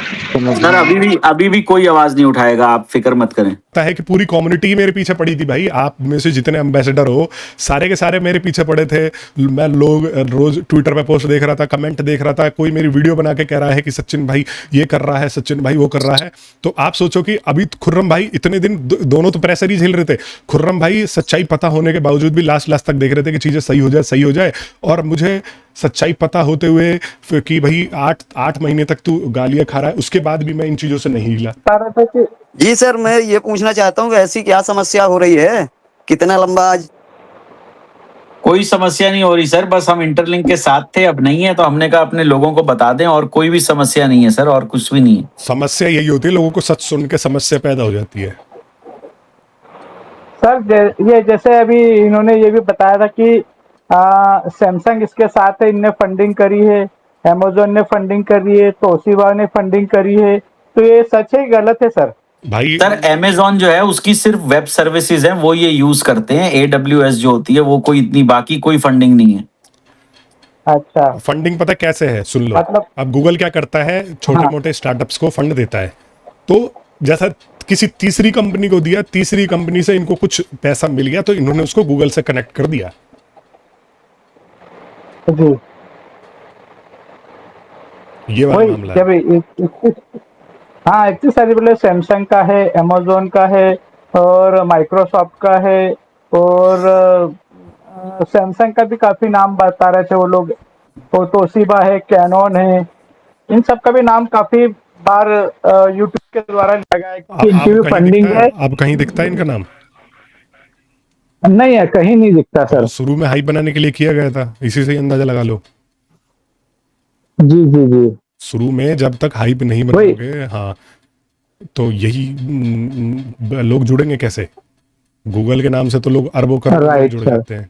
सर अभी भी कोई आवाज नहीं उठाएगा, आप फिक्र मत करें। है कि पूरी कम्युनिटी मेरे पीछे पड़ी थी भाई। आप में से जितने एम्बेसडर हो सारे के सारे मेरे पीछे पड़े थे। मैं लोग रोज ट्विटर पे पोस्ट देख रहा था, कमेंट देख रहा था, कोई मेरी वीडियो बना के कह रहा है कि सचिन भाई ये कर रहा है, सचिन भाई वो कर रहा है। तो आप सोचो कि अभी खुर्रम भाई इतने दिन दोनों तो प्रेशर ही झेल रहे थे। खुर्रम भाई सच्चाई पता होने के बावजूद भी लास्ट तक देख रहे थे कि चीजें सही हो जाए, और मुझे सच्चाई पता होते हुए कि भाई 8 महीने तक तू गालियां खा रहा है, उसके बाद भी मैं इन चीजों से नहीं हिला। जी सर, मैं ये पूछना चाहता हूँ कि ऐसी क्या समस्या हो रही है, कितना लंबा आज? कोई समस्या नहीं हो रही सर, बस हम इंटरलिंक के साथ थे, अब नहीं है, तो हमने कहा अपने लोगों को बता दें, और कोई भी समस्या नहीं है सर, और कुछ भी नहीं है। समस्या यही होती है, लोगों को सच सुन के समस्या पैदा हो जाती है। सर ये जैसे अभी इन्होंने ये भी बताया था कि सैमसंग इसके साथ है, इनने फंडिंग करी है, अमेजोन ने फंडिंग करी है, तोशिबा ने फंडिंग करी है, तो ये सच है गलत है सर? भाई सर अमेजोन जो है उसकी सिर्फ वेब सर्विसेज है, वो ये यूज करते हैं। AWS जो होती है वो कोई इतनी, बाकी कोई फंडिंग नहीं है। अच्छा, फंडिंग पता कैसे है, सुन लो। मतलब अब गूगल क्या करता है, छोटे मोटे स्टार्टअप्स को फंड देता है। तो जैसा किसी तीसरी कंपनी को दिया, तीसरी कंपनी से इनको कुछ पैसा मिल गया, तो इन्होंने उसको गूगल से कनेक्ट कर दिया। जी ये वाला मामला है। हाँ, इतनी सारी बोले सैमसंग का है, अमेजोन का है, और माइक्रोसॉफ्ट का है, और सैमसंग का भी काफी नाम बता रहे थे वो लोग, और तोशिबा है, कैनन है, इन सब का भी नाम काफी बार यूट्यूब के द्वारा लगा है कि इनकी भी फंडिंग है। अब कहीं दिखता है इनका नाम? नहीं है, कहीं नहीं दिखता सर। शुरू में हाइप बनाने के लिए किया गया था, इसी से ही अंदाजा लगा लो। जी जी जी, शुरू में जब तक हाइप नहीं बनाओगे, हाँ, तो यही लोग जुड़ेंगे कैसे? गूगल के नाम से तो लोग अरबों करोड़ों जुड़ जाते हैं।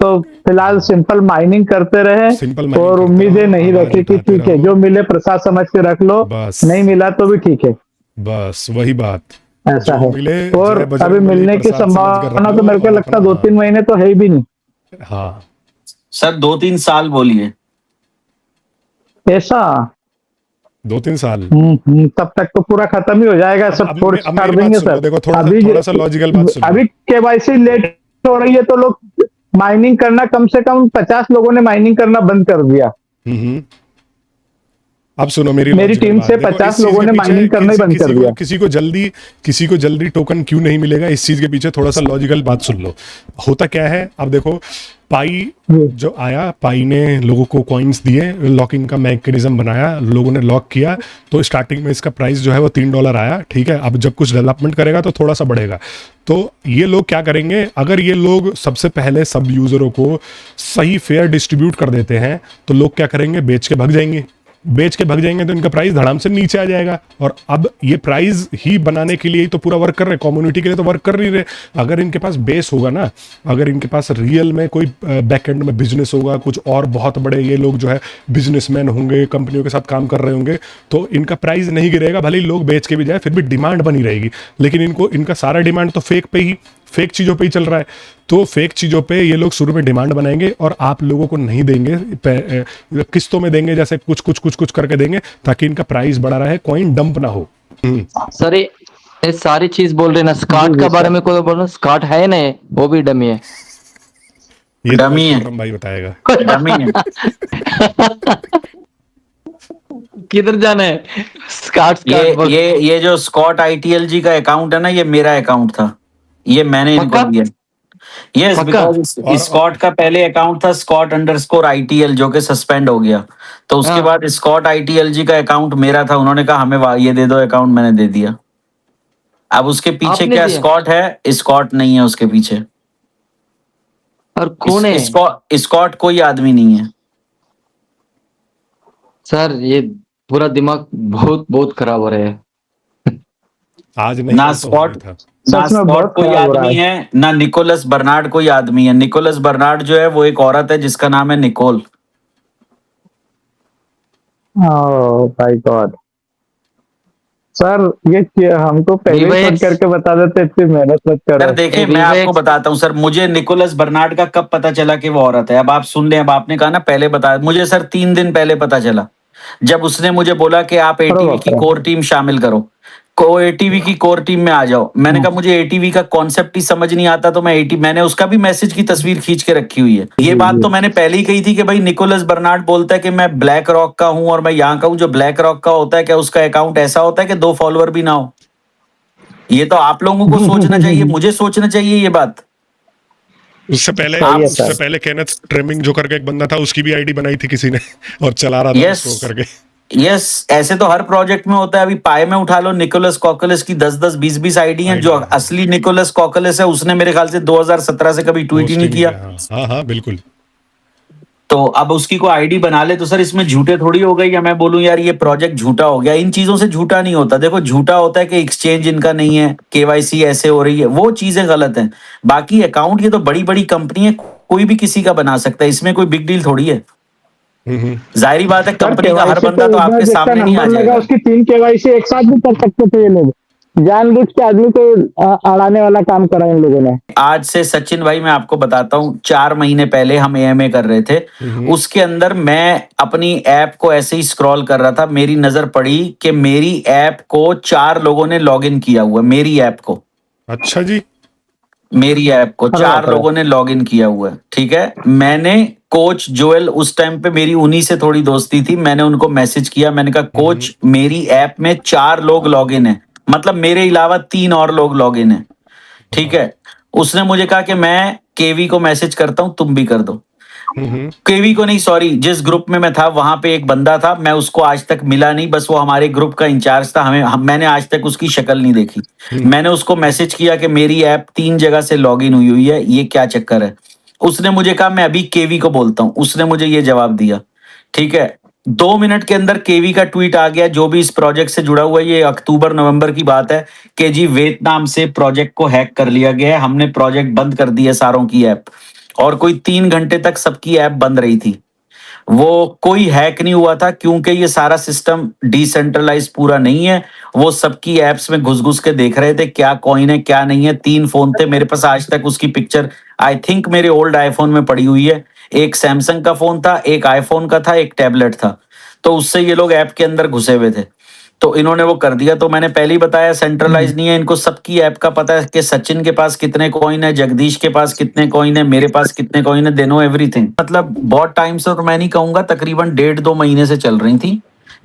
तो फिलहाल सिंपल माइनिंग करते रहे और उम्मीदें नहीं रखे कि ठीक है, जो मिले प्रसाद समझ के रख लो, नहीं मिला तो भी ठीक है। बस वही बात, ऐसा है। और अभी मिलने की संभावना तो मेरे को लगता 2-3 महीने तो है ही भी नहीं। हाँ सर 2-3 साल बोलिए। ऐसा 2-3 साल? तब तक तो पूरा खत्म ही हो जाएगा, सब छोड़ छाड़ देंगे सर। देखो थोड़ा सा लॉजिकल बात सुनो। अभी KYC लेट हो रही है तो लोग माइनिंग करना, कम से कम 50 लोगों ने माइनिंग करना बंद कर दिया। अब सुनो मेरी टीम से 50 लोगों ने माइनिंग करना ही बंद कर दिया। किसी को जल्दी टोकन क्यों नहीं मिलेगा, इस चीज के पीछे थोड़ा सा लॉजिकल बात सुन लो। होता क्या है, अब देखो पाई जो आया, पाई ने लोगों को कॉइन्स दिए, लॉकिंग का मैकेनिज्म बनाया, लोगों ने लॉक किया, तो स्टार्टिंग में इसका प्राइस जो है वो $3 आया, ठीक है। अब जब कुछ डेवलपमेंट करेगा तो थोड़ा सा बढ़ेगा। तो ये लोग क्या करेंगे, अगर ये लोग सबसे पहले सब यूजरों को सही फेयर डिस्ट्रीब्यूट कर देते हैं तो लोग क्या करेंगे, बेच के भाग जाएंगे, तो इनका प्राइस धड़ाम से नीचे आ जाएगा। और अब ये प्राइस ही बनाने के लिए ही तो पूरा वर्क कर रहे, कम्युनिटी के लिए तो वर्क कर नहीं रहे। अगर इनके पास बेस होगा ना, अगर इनके पास रियल में कोई बैकएंड में बिजनेस होगा, कुछ और बहुत बड़े ये लोग जो है बिजनेसमैन होंगे, कंपनियों के साथ काम कर रहे होंगे, तो इनका प्राइस नहीं गिरेगा। भले ही लोग बेच के भी जाए, फिर भी डिमांड बनी रहेगी। लेकिन इनका सारा डिमांड तो फेक चीज़ों पे ही चल रहा है। तो फेक चीज़ों पे ये लोग शुरू में डिमांड बनाएंगे और आप लोगों को नहीं देंगे, किस्तों में देंगे, जैसे कुछ करके देंगे, ताकि इनका प्राइस बढ़ा रहे, कॉइन डंप ना हो। सर ये सारी चीज बोल रहे ना, स्काट के बारे में कोई बोल रहा, स्काट है नहीं, वो भी डमी है। ये डमी है, भाई बताएगा। डमी है। किधर जाना है? स्काट स्काट बस। ये जो स्कॉट आईटीएलजी का अकाउंट है ना, ये मेरा अकाउंट था, ये मैंने इनको पक्का? दिया। यस, पक्का? बिकॉज और स्कॉट का पहले अकाउंट था स्कॉट अंडरस्कोर आईटीएल, जो कि सस्पेंड हो गया। तो उसके हाँ। बाद स्कॉट आईटीएलजी का अकाउंट मेरा था, उन्होंने कहा हमें ये दे दो अकाउंट, मैंने दे दिया। अब उसके पीछे आपने क्या दिया? स्कॉट है? स्कॉट नहीं है उसके पीछे। और कौन है? स्कॉट कोई आदमी नहीं है। सर ये पूरा दिमाग बहुत बहुत खराब हो रहा है। आज नहीं ना कल तो हो स्कॉट, गया था। ना सच में स्कॉट बहुत कोई खराब हो रहा आदमी है। है, ना निकोलस बर्नार्ड कोई आदमी है। निकोलस बर्नार्ड जो है वो एक औरत है जिसका नाम है Nicole. Oh my god. Sir हमको पहले ही फोन विवेक, करके बता देते, इतनी मेहनत मत सर करो। देखिए, मैं आपको विवेक, बताता हूँ सर, मुझे निकोलस बर्नार्ड का कब पता चला कि वो औरत है। अब आप सुन लें, अब आपने कहा ना पहले बता, मुझे सर 3 दिन पहले पता चला, जब उसने मुझे बोला कि आप अरे एटीवी बाप की रे। कोर टीम शामिल करो, एटीवी की कोर टीम में आ जाओ। मैंने कहा मुझे एटीवी का कॉन्सेप्ट ही समझ नहीं आता, तो मैंने उसका भी मैसेज की तस्वीर खींच के रखी हुई है। ये जी बात जी। तो मैंने पहले ही कही थी कि भाई निकोलस बर्नार्ड बोलता है कि मैं ब्लैक रॉक का हूं और मैं यहाँ का हूं। जो ब्लैक रॉक का होता है, क्या उसका अकाउंट ऐसा होता है कि 2 फॉलोअर भी ना हो? ये तो आप लोगों को सोचना चाहिए, मुझे सोचना चाहिए ये बात। सही है उससे सर। पहले केनेथ ट्रिमिंग जो करके एक बंदा था, उसकी भी आईडी बनाई थी किसी ने और चला रहा था यस, उसको करके। यस, ऐसे तो हर प्रोजेक्ट में होता है। अभी पाए में उठा लो, निकोलस कॉकलस की 10-10 20-20 आईडी हैं। जो आईडी है। असली निकोलस कॉकलस है, उसने मेरे ख्याल से 2017 से कभी ट्वीट ही पोस्ट ही नहीं नहीं किया। किया। हाँ हाँ हाँ, बिल्कुल। तो अब उसकी को आईडी बना ले तो सर इसमें झूठे थोड़ी हो गई, या मैं बोलूं यार ये प्रोजेक्ट झूठा हो गया। इन चीजों से झूठा नहीं होता। देखो, झूठा होता है कि एक्सचेंज इनका नहीं है, केवाईसी ऐसे हो रही है, वो चीजें गलत हैं। बाकी अकाउंट, ये तो बड़ी बड़ी कंपनी है, कोई भी किसी का बना सकता है, इसमें कोई बिग डील थोड़ी है। जाहिर बात है, सर कंपनी का हर केवाईसी बंदा तो तो उसमें आपके जिसका सामने नहीं आ नंबर लगा जाएगा। उसकी 3 केवाईसी एक साथ भी कर सकते थे ये लोग। जानबूझ के आदमी को अड़ाने वाला काम करा इन लोगों ने। आज से सचिन भाई मैं आपको बताता हूँ, 4 महीने पहले हम एएमए कर रहे थे। उसके अंदर मैं अपनी ऐप को ऐसे ही स्क्रॉल कर रहा था, मेरी नजर पड़ी कि मेरी ऐप को 4 लोगों ने लॉगिन किया हुआ है। मेरी ऐप को, अच्छा जी। मेरी ऐप को अरे चार बाप रे। लोगों ने लॉगिन किया हुआ है। ठीक है, मैंने कोच जोएल, उस टाइम पे मेरी उन्हीं से थोड़ी दोस्ती थी, मैंने उनको मैसेज किया, मैंने कहा कोच मेरी ऐप में 4 लोग लॉगिन है, मतलब मेरे अलावा 3 और लोग लॉगिन है। ठीक है, उसने मुझे कहा कि मैं केवी को मैसेज करता हूं, तुम भी कर दो। केवी को नहीं, सॉरी, जिस ग्रुप में मैं था वहां पे एक बंदा था, मैं उसको आज तक मिला नहीं, बस वो हमारे ग्रुप का इंचार्ज था। मैंने आज तक उसकी शक्ल नहीं देखी। मैंने उसको मैसेज किया कि मेरी ऐप 3 जगह से लॉगिन हुई हुई है, ये क्या चक्कर है? उसने मुझे कहा मैं अभी केवी को बोलता हूं। उसने मुझे ये जवाब दिया। ठीक है, 2 मिनट के अंदर केवी का ट्वीट आ गया, जो भी इस प्रोजेक्ट से जुड़ा हुआ है, ये अक्टूबर नवंबर की बात है, कि जी वियतनाम से प्रोजेक्ट को हैक कर लिया गया है, हमने प्रोजेक्ट बंद कर दी है सारों की ऐप। और कोई 3 घंटे तक सबकी ऐप बंद रही थी। वो कोई हैक नहीं हुआ था, क्योंकि ये सारा सिस्टम डिसेंट्रलाइज पूरा नहीं है। वो सबकी एप्स में घुस घुस के देख रहे थे क्या कॉइन है क्या नहीं है। 3 फोन थे मेरे पास, आज तक उसकी पिक्चर आई थिंक मेरे ओल्ड आईफोन में पड़ी हुई है। एक सैमसंग का फोन था, एक आईफोन का था, एक टैबलेट था। तो उससे ये लोग ऐप के अंदर घुसे हुए थे, तो इन्होंने वो कर दिया। तो मैंने पहले ही बताया, सेंट्रलाइज नहीं है, इनको सबकी ऐप का पता है कि सचिन के पास कितने कॉइन है, जगदीश के पास कितने कॉइन है, मेरे पास कितने कॉइन है, दे नो एवरीथिंग। मतलब बहुत टाइम से, तो मैं नहीं कहूंगा, तकरीबन 1.5-2 महीने से चल रही थी,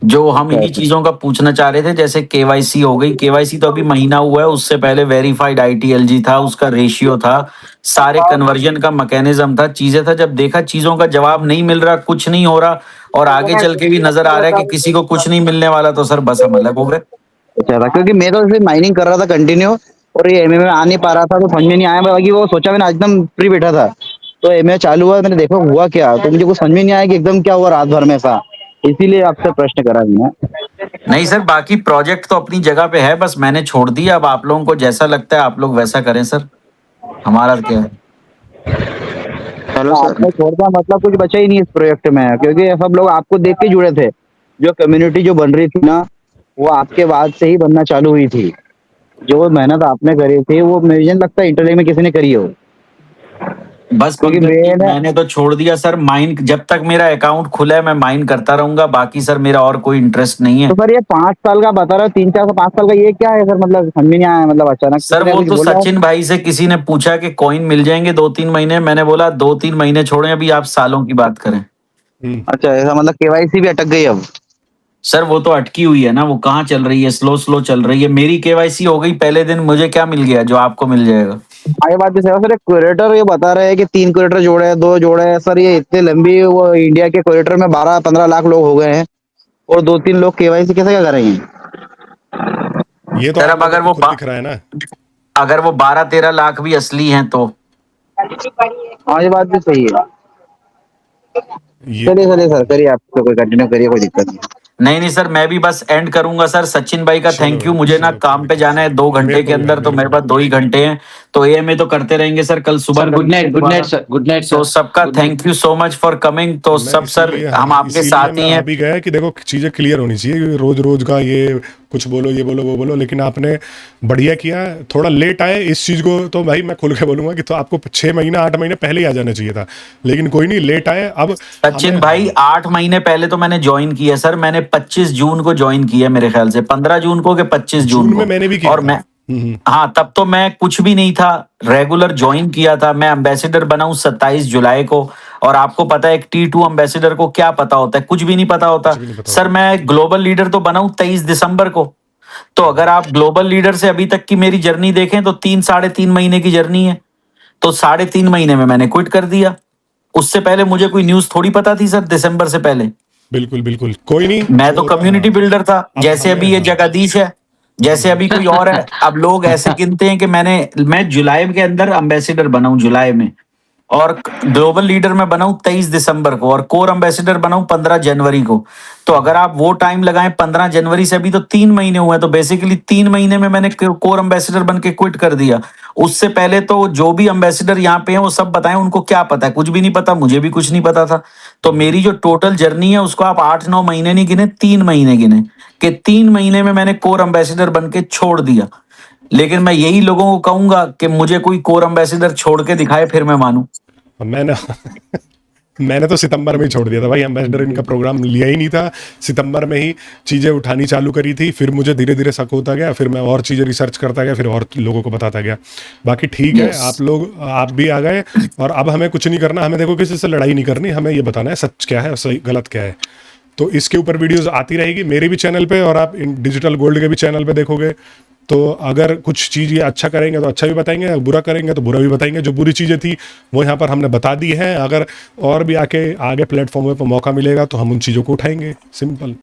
जो हम इन्हीं चीजों का पूछना चाह रहे थे। जैसे केवाईसी हो गई, केवाईसी तो अभी महीना हुआ है, उससे पहले वेरीफाइड आईटीएलजी था, उसका रेशियो था, सारे कन्वर्जन का मैकेनिज्म था, चीजें था। जब देखा चीजों का जवाब नहीं मिल रहा, कुछ नहीं हो रहा, और आगे चल के भी नजर आ रहा है कि किसी को कुछ नहीं मिलने वाला, तो सर बस हम अलग हो गए। अच्छा था, क्योंकि मैं तो सिर्फ माइनिंग कर रहा था कंटिन्यू, और ये एमए में आ नहीं पा रहा था, तो समझ में नहीं आया। बाकी वो सोचा, मैंने एकदम फ्री बैठा था, तो एमए चालू हुआ, मैंने देखा हुआ क्या, तो मुझे कुछ समझ में नहीं आया कि एकदम क्या हुआ रात भर में ऐसा। इसीलिए आपसे प्रश्न करा मैंने। नहीं सर, बाकी प्रोजेक्ट तो अपनी जगह पे है, बस मैंने छोड़ दिया। अब आप लोगों को जैसा लगता है आप लोग वैसा करें सर, हमारा क्या है। Hello sir. आपने छोड़ दिया मतलब कुछ बचा ही नहीं इस प्रोजेक्ट में, क्योंकि सब लोग आपको देख के जुड़े थे। जो कम्युनिटी जो बन रही थी ना, वो आपके बाद से ही बनना चालू हुई थी। जो मेहनत आपने करी थी, वो मुझे नहीं लगता इंटरनेट में किसी ने करी हो। बस क्योंकि पंकज जी, मैंने मैंने तो छोड़ दिया सर माइन। जब तक मेरा अकाउंट खुला है मैं माइन करता रहूंगा, बाकी सर मेरा और कोई इंटरेस्ट नहीं है। तो सर ये 5 साल का बता रहा हूँ, 3-4 से 5 साल का, ये क्या है सर? मतलब समझ में नहीं आया, मतलब अचानक सर किसी ने वो कुछ तो बोला? सचिन भाई से किसी ने पूछा कि कॉइन मिल जाएंगे 2-3 महीने, मैंने बोला 2-3 महीने छोड़ें, अभी आप सालों की बात करें। अच्छा, ऐसा मतलब केवाईसी भी अटक गई अब। सर वो तो अटकी हुई है ना, वो कहाँ चल रही है, स्लो स्लो चल रही है। मेरी केवाईसी हो गई पहले दिन, मुझे क्या मिल गया जो आपको मिल जाएगा? ये बात भी सही है सर। एक क्यूरेटर ये बता रहे हैं कि 3 क्यूरेटर जोड़े हैं, 2 जोड़े हैं सर। ये इतनी लंबी, वो इंडिया के क्यूरेटर में 12-15 लाख लोग हो गए हैं और 2-3 लोग केवाईसी कैसे क्या करेंगे? ये तो सर आप अब लोगों अगर को वो खुद दिख रहा है ना। अगर वो 12-13 लाख भी असली हैं तो हाँ ये बात भी सही है। ये चलिए सर, करिए आप तो, कोई कंटिन्यू करिए, कोई दिक्कत नहीं। नहीं नहीं सर, मैं भी बस एंड करूंगा सर। सचिन भाई का चलो थैंक यू। मुझे ना चलो, कोई काम पे दिक्कत जाना है नहीं। 2 मेरे घंटे के को भी भाई, अंदर, तो मेरे मेरे को पास भी। 2 ही घंटे हैं। तो एएमए तो करते रहेंगे सर, कल सुबह sir good night, good night sir, good night तो सर। सबका thank you so much for coming. तो मैं सब सर इसीलिए, हम हाँ, आपके इसीलिए साथ मैं ही आ हैं। भी गया कि देखो चीज़ें क्लियर होनी चाहिए। रोज रोज का ये कुछ बोलो, ये बोलो, वो बोलो, लेकिन आपने बढ़िया किया। थोड़ा लेट आए इस चीज़ को तो भाई मैं खुल के बोलूंगा कि तो आपको 6 महीना 8 महीने पहले ही आ जाना चाहिए था, लेकिन कोई नहीं, लेट आए। अब हमें, सचिन भाई 8 महीने पहले तो मैंने ज्वाइन किया सर। मैंने 25 जून को ज्वाइन किया, मेरे ख्याल से 15 जून को के 25 जून जून में को। मैंने भी किया और था। मैं, हाँ तब तो मैं कुछ भी नहीं था, रेगुलर ज्वाइन किया था। मैं एम्बेसडर बना हूं 27 जुलाई को। और आपको पता है एक T2 एम्बेसडर को क्या पता होता है? कुछ भी नहीं पता होता। कुछ भी नहीं पता सर होता। मैं ग्लोबल लीडर तो बना हूं 23 दिसंबर को। तो अगर आप ग्लोबल लीडर से अभी तक की मेरी जर्नी देखें तो 3-3.5 महीने की जर्नी है। तो 3.5 महीने में मैंने क्विट कर दिया। उससे पहले मुझे कोई न्यूज थोड़ी पता थी सर, दिसंबर से पहले। बिल्कुल बिल्कुल, कोई नहीं, मैं तो होता, कम्युनिटी हाँ। बिल्डर था, अब जैसे हमें, अभी ये हाँ। जगदीश है, जैसे अभी कोई और है। अब लोग ऐसे गिनते हैं कि मैं जुलाई के अंदर एम्बेसडर बना हूं, जुलाई में। और ग्लोबल लीडर में बनाऊं 23 दिसंबर को, और कोर एम्बेसडर बनाऊं 15 जनवरी को। तो अगर आप वो टाइम लगाएं 15 जनवरी से अभी तो 3 महीने हुए हैं। तो बेसिकली 3 महीने में मैंने कोर एम्बेसडर बन के क्विट कर दिया। उससे पहले तो जो भी एम्बेसडर यहाँ पे हैं वो सब बताएं उनको क्या पता है। कुछ भी नहीं पता, मुझे भी कुछ नहीं पता था। तो मेरी जो टोटल जर्नी है उसको आप 8-9 महीने नहीं गिने, 3 महीने गिने, कि 3 महीने में मैंने कोर एम्बेसडर बन के छोड़ दिया। लेकिन मैं यही लोगों को कहूंगा कि मुझे कोई कोर एम्बेसडर छोड़ के दिखाए, फिर मैं मानूं। मैंने मैंने तो सितंबर में ही छोड़ दिया था भाई, एम्बेसडर इनका प्रोग्राम लिया ही नहीं था। सितंबर में ही चीज़ें उठानी चालू करी थी, फिर मुझे धीरे धीरे शक होता गया, फिर मैं और चीज़ें रिसर्च करता गया, फिर और लोगों को बताता गया। बाकी ठीक है, Yes. आप भी आ गए। और अब हमें कुछ नहीं करना, हमें देखो किसी से लड़ाई नहीं करनी, हमें ये बताना है सच क्या है, सही गलत क्या है। तो इसके ऊपर वीडियोस आती रहेगी मेरे भी चैनल पे, और आप इन डिजिटल गोल्ड के भी चैनल पे देखोगे। तो अगर कुछ चीज़ ये अच्छा करेंगे तो अच्छा भी बताएंगे, बुरा करेंगे तो बुरा भी बताएंगे। जो बुरी चीज़ें थी वो यहाँ पर हमने बता दी हैं। अगर और भी आगे प्लेटफॉर्म पे मौका मिलेगा तो हम उन चीज़ों को उठाएंगे, सिंपल।